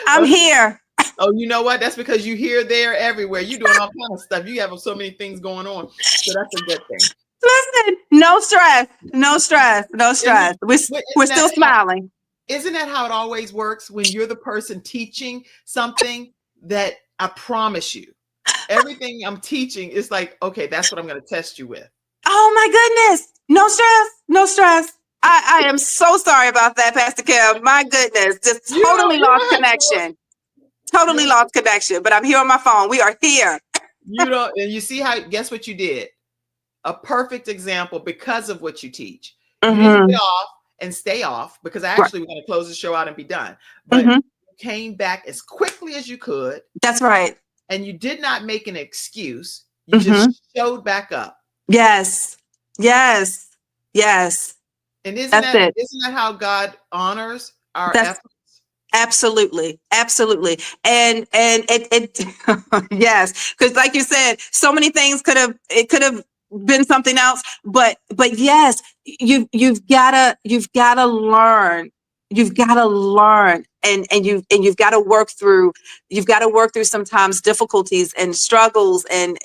I'm here. Oh, you know what? That's because you here, there, everywhere. You're doing all kinds of stuff. You have so many things going on, so that's a good thing. Listen, no stress. We're still smiling. Isn't that how it always works when you're the person teaching something? That I promise you, everything I'm teaching is like, okay, that's what I'm going to test you with. Oh my goodness. No stress. I am so sorry about that, Pastor Kim. My goodness. Just totally lost connection. Lost connection, but I'm here on my phone. We are here. And you see how, guess what you did? A perfect example because of what you teach. You didn't get off and stay off, because actually we're going to close the show out and be done. But you came back as quickly as you could. That's right. And you did not make an excuse. You just showed back up. Yes. And isn't That's it. that how God honors our That's efforts? absolutely, absolutely. And it yes, because like you said, so many things could have been something else, but yes, you've gotta learn. You've got to learn, and you've got to work through. You've got to work through sometimes difficulties and struggles and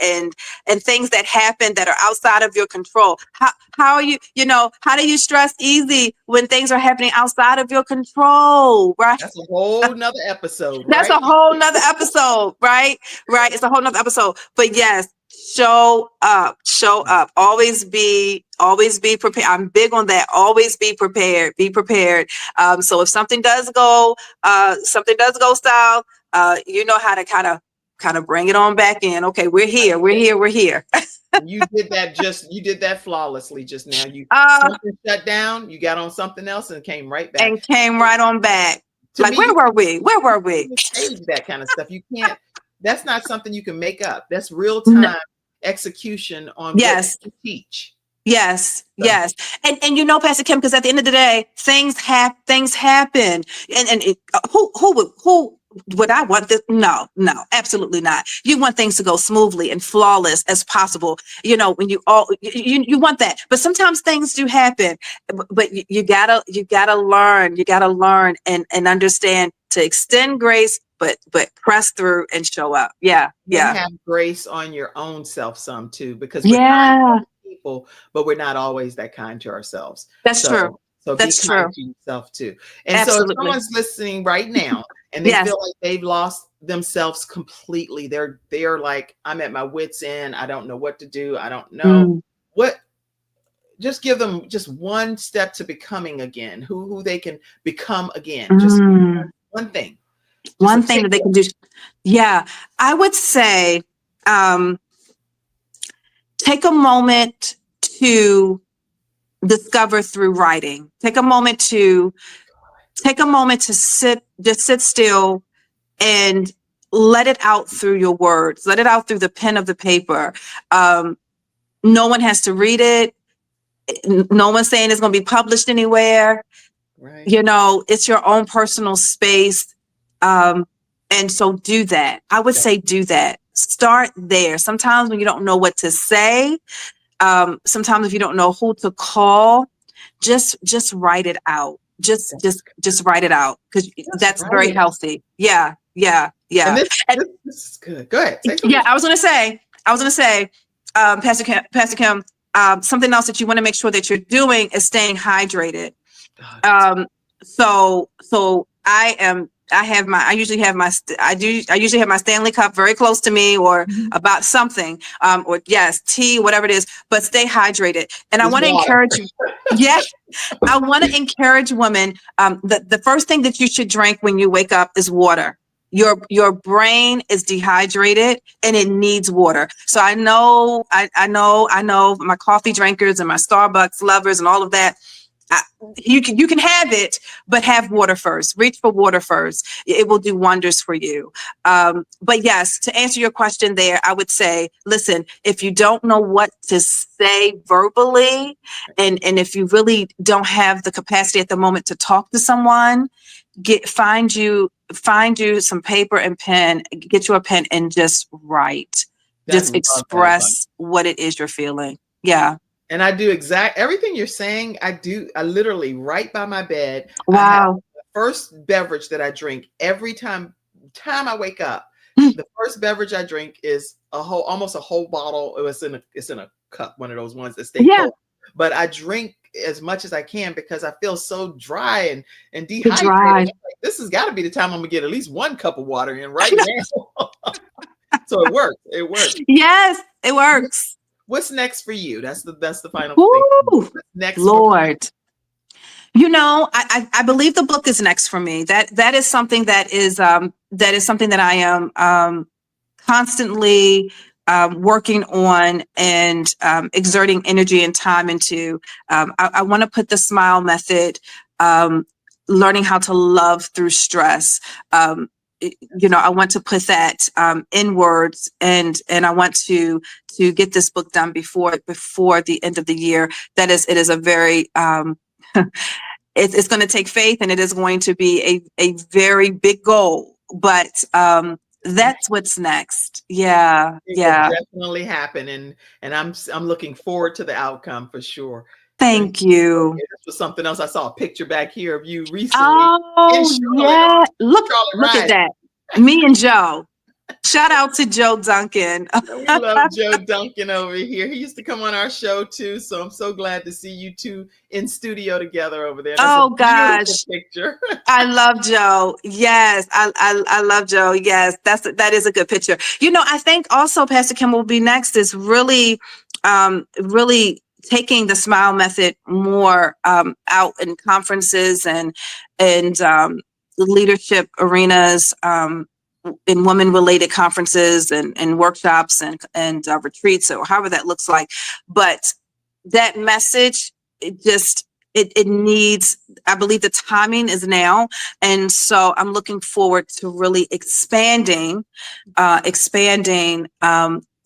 things that happen that are outside of your control. How are you? You know, how do you stress easy when things are happening outside of your control? Right. That's a whole nother episode, That's right? a whole nother episode, right? Right. It's a whole nother episode. But yes, show up, always be prepared. I'm big on that. Always be prepared, so if something does go south, you know how to kind of bring it on back in. Okay, we're here. You did that flawlessly just now. Something shut down, you got on something else and came right back. And came right on back. To like, me, where were we? Stage that kind of stuff. You can't, that's not something you can make up. That's real time execution on what you teach. Yes, yes. And you know, Pastor Kim, because at the end of the day, things happen. And who would I want this? No, absolutely not. You want things to go smoothly and flawless as possible. You know, when you want that. But sometimes things do happen. But you gotta learn and understand to extend grace, but press through and show up. Yeah. And have grace on your own self some too, because we're kind to people, but we're not always that kind to ourselves. That's true. So that's be true. kind to yourself too. And Absolutely. so if someone's listening right now and they feel like they've lost themselves completely, they're like, I'm at my wit's end. I don't know what to do. I don't know just give them just one step to becoming again, who they can become again. Just one thing. One thing that they can do. Yeah, I would say take a moment to discover through writing. Take a moment to sit still and let it out through your words. Let it out through the pen of the paper. No one has to read it. No one's saying it's going to be published anywhere. Right. You know, it's your own personal space. And so do that. I would say do that. Start there. Sometimes when you don't know what to say, sometimes if you don't know who to call, just write it out. Just write it out, because that's very healthy. Yeah. And this is good. Go ahead. Yeah, I was gonna say, Pastor Kim, something else that you want to make sure that you're doing is staying hydrated. So I usually have my Stanley cup very close to me, or about something, or tea, whatever it is, but stay hydrated. And I want to encourage you. Yes, I want to encourage women. The first thing that you should drink when you wake up is water. Your brain is dehydrated and it needs water. So I know my coffee drinkers and my Starbucks lovers and all of that. You can have it, but have water first. Reach for water first. It will do wonders for you. But yes, to answer your question there, I would say, listen, if you don't know what to say verbally, and if you really don't have the capacity at the moment to talk to someone, find you some paper and pen, get you a pen and just write. Just express what it is you're feeling. Yeah. And I do everything you're saying. I literally right by my bed. Wow. The first beverage that I drink every time I wake up, the first beverage I drink is almost a whole bottle. It's in a cup, one of those ones that stay cold. But I drink as much as I can because I feel so dry and dehydrated. Like, this has got to be the time I'm gonna get at least one cup of water in right now. So it works. Yes, it works. What's next for you? That's the final thing. What's next, Lord? You know, I believe the book is next for me. That is something that is something that I am constantly working on and exerting energy and time into. I want to put the S.M.I.L.E method, learning how to love through stress. I want to put that in words, and I want to get this book done before the end of the year. It is a very it's going to take faith, and it is going to be a very big goal. But that's what's next. Yeah, It will yeah. definitely happen, and I'm looking forward to the outcome for sure. Thank you. Okay, this was something else. I saw a picture back here of you recently in Oh, Charlotte. yeah. Look Charlotte at that. Me and Joe. Shout out to Joe Duncan. We love Joe Duncan over here. He used to come on our show too, so I'm so glad to see you two in studio together over there. That's Oh a beautiful gosh, picture. I love Joe. Yes, I love Joe. Yes, that is a good picture. I think also Pastor Kim will be next is really taking the SMILE method more out in conferences and leadership arenas, in women-related conferences and workshops and retreats, or however that looks like. But that message, it needs, I believe the timing is now. And so I'm looking forward to really expanding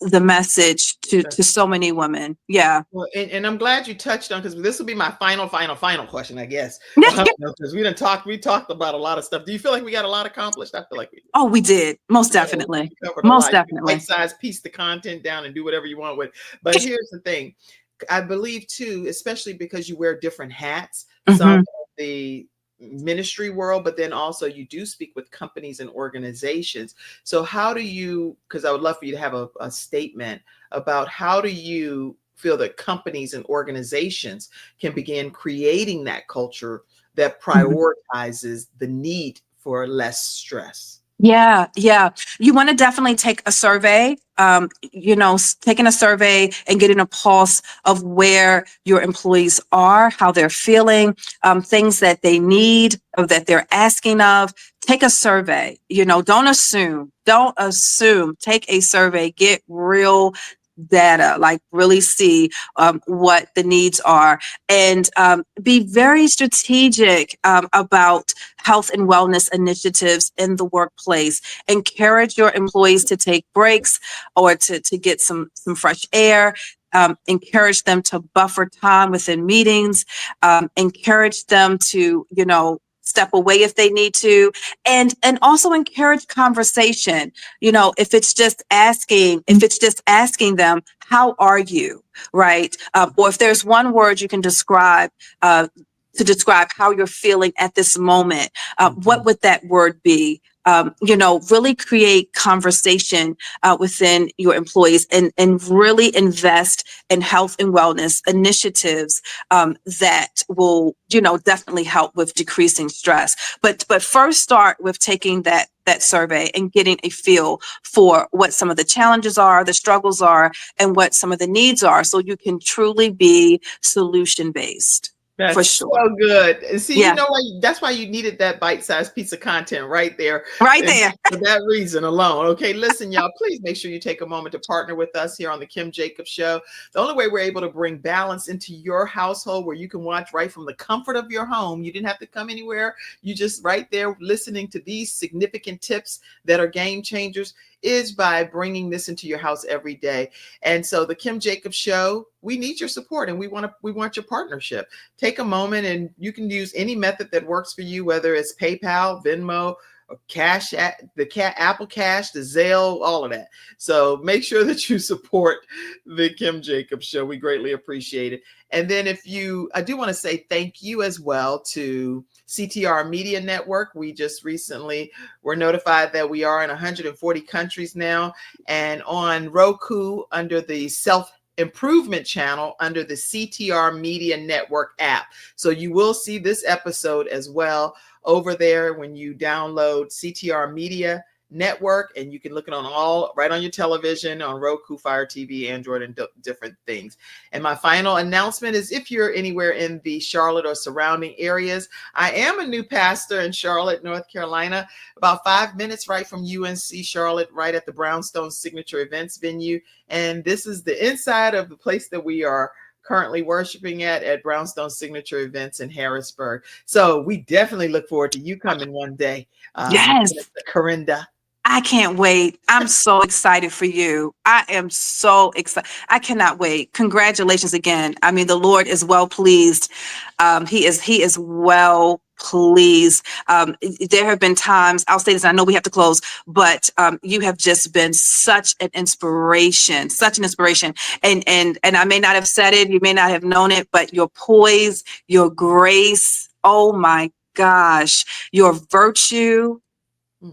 the message to so many women. Yeah. Well, and I'm glad you touched on, because this will be my final question, I guess. Because we talked about a lot of stuff. Do you feel like we got a lot accomplished? I feel like we did. Most definitely. Most definitely. Bite-sized piece the content down and do whatever you want with. But here's the thing. I believe too, especially because you wear different hats, some of the ministry world, but then also you do speak with companies and organizations. So how do you, because I would love for you to have a statement about how do you feel that companies and organizations can begin creating that culture that prioritizes the need for less stress? Yeah. You want to definitely take a survey, taking a survey and getting a pulse of where your employees are, how they're feeling, things that they need or that they're asking of. Take a survey, don't assume, take a survey, get real data, like really see what the needs are, and be very strategic about health and wellness initiatives in the workplace. Encourage your employees to take breaks or to get some fresh air. Encourage them to buffer time within meetings. Encourage them to, step away if they need to, and also encourage conversation. If it's just asking them, how are you, right? Or if there's one word you can describe to describe how you're feeling at this moment, what would that word be? Really create conversation within your employees, and really invest in health and wellness initiatives that will, definitely help with decreasing stress. But first start with taking that survey and getting a feel for what some of the challenges are, the struggles are, and what some of the needs are, so you can truly be solution-based. That's for sure. So good. And see, Yeah. That's why you needed that bite-sized piece of content right there. Right there. For that reason alone. Okay, listen, y'all, please make sure you take a moment to partner with us here on the Kim Jacobs Show. The only way we're able to bring balance into your household, where you can watch right from the comfort of your home. You didn't have to come anywhere. You just right there listening to these significant tips that are game changers, is by bringing this into your house every day. And so the Kim Jacobs Show, we need your support, and we want your partnership. Take a moment, and you can use any method that works for you, whether it's PayPal, Venmo, or Cash, Apple Cash, the Zelle, all of that. So make sure that you support the Kim Jacobs Show. We greatly appreciate it. And then I do want to say thank you as well to CTR Media Network. We just recently were notified that we are in 140 countries now, and on Roku under the Self-Improvement channel under the CTR Media Network app. So you will see this episode as well over there when you download CTR Media Network, and you can look it right on your television, on Roku, Fire TV, Android, and different things. And my final announcement is, if you're anywhere in the Charlotte or surrounding areas, I am a new pastor in Charlotte, North Carolina, about 5 minutes right from UNC Charlotte, right at the Brownstone Signature Events venue. And this is the inside of the place that we are currently worshiping at Brownstone Signature Events in Harrisburg. So we definitely look forward to you coming one day. Yes. Carenda I can't wait. I'm so excited for you. I am so excited. I cannot wait. Congratulations again. I mean, the Lord is well pleased. He is well pleased. There have been times, I'll say this, I know we have to close, but you have just been such an inspiration. And I may not have said it, you may not have known it, but your poise, your grace, oh my gosh, your virtue,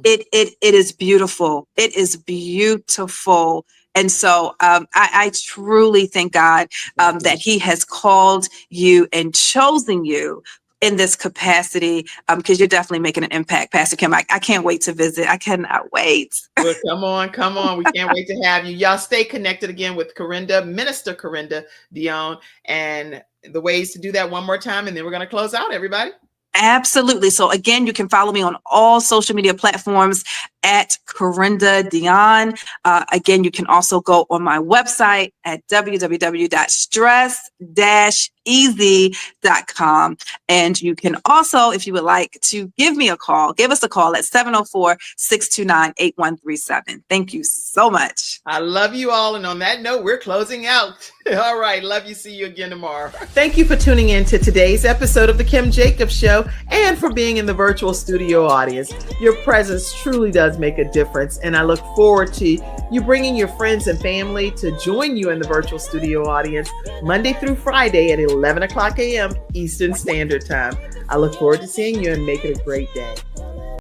it is beautiful. It is beautiful. And so I truly thank God that he has called you and chosen you in this capacity, because you're definitely making an impact, Pastor Kim. I can't wait to visit. I cannot wait. Well, come on. We can't wait to have you. Y'all stay connected again with Minister Carenda Deonne, and the ways to do that one more time, and then we're going to close out, everybody. Absolutely. So again, you can follow me on all social media platforms at Carenda Deonne. Again, you can also go on my website at www.stress-easy.com. And you can also, if you would like to give us a call at 704-629-8137. Thank you so much. I love you all. And on that note, we're closing out. All right. Love you. See you again tomorrow. Thank you for tuning in to today's episode of The Kim Jacobs Show and for being in the virtual studio audience. Your presence truly does make a difference. And I look forward to you bringing your friends and family to join you in the virtual studio audience Monday through Friday at 11 o'clock a.m. Eastern Standard Time. I look forward to seeing you and make it a great day.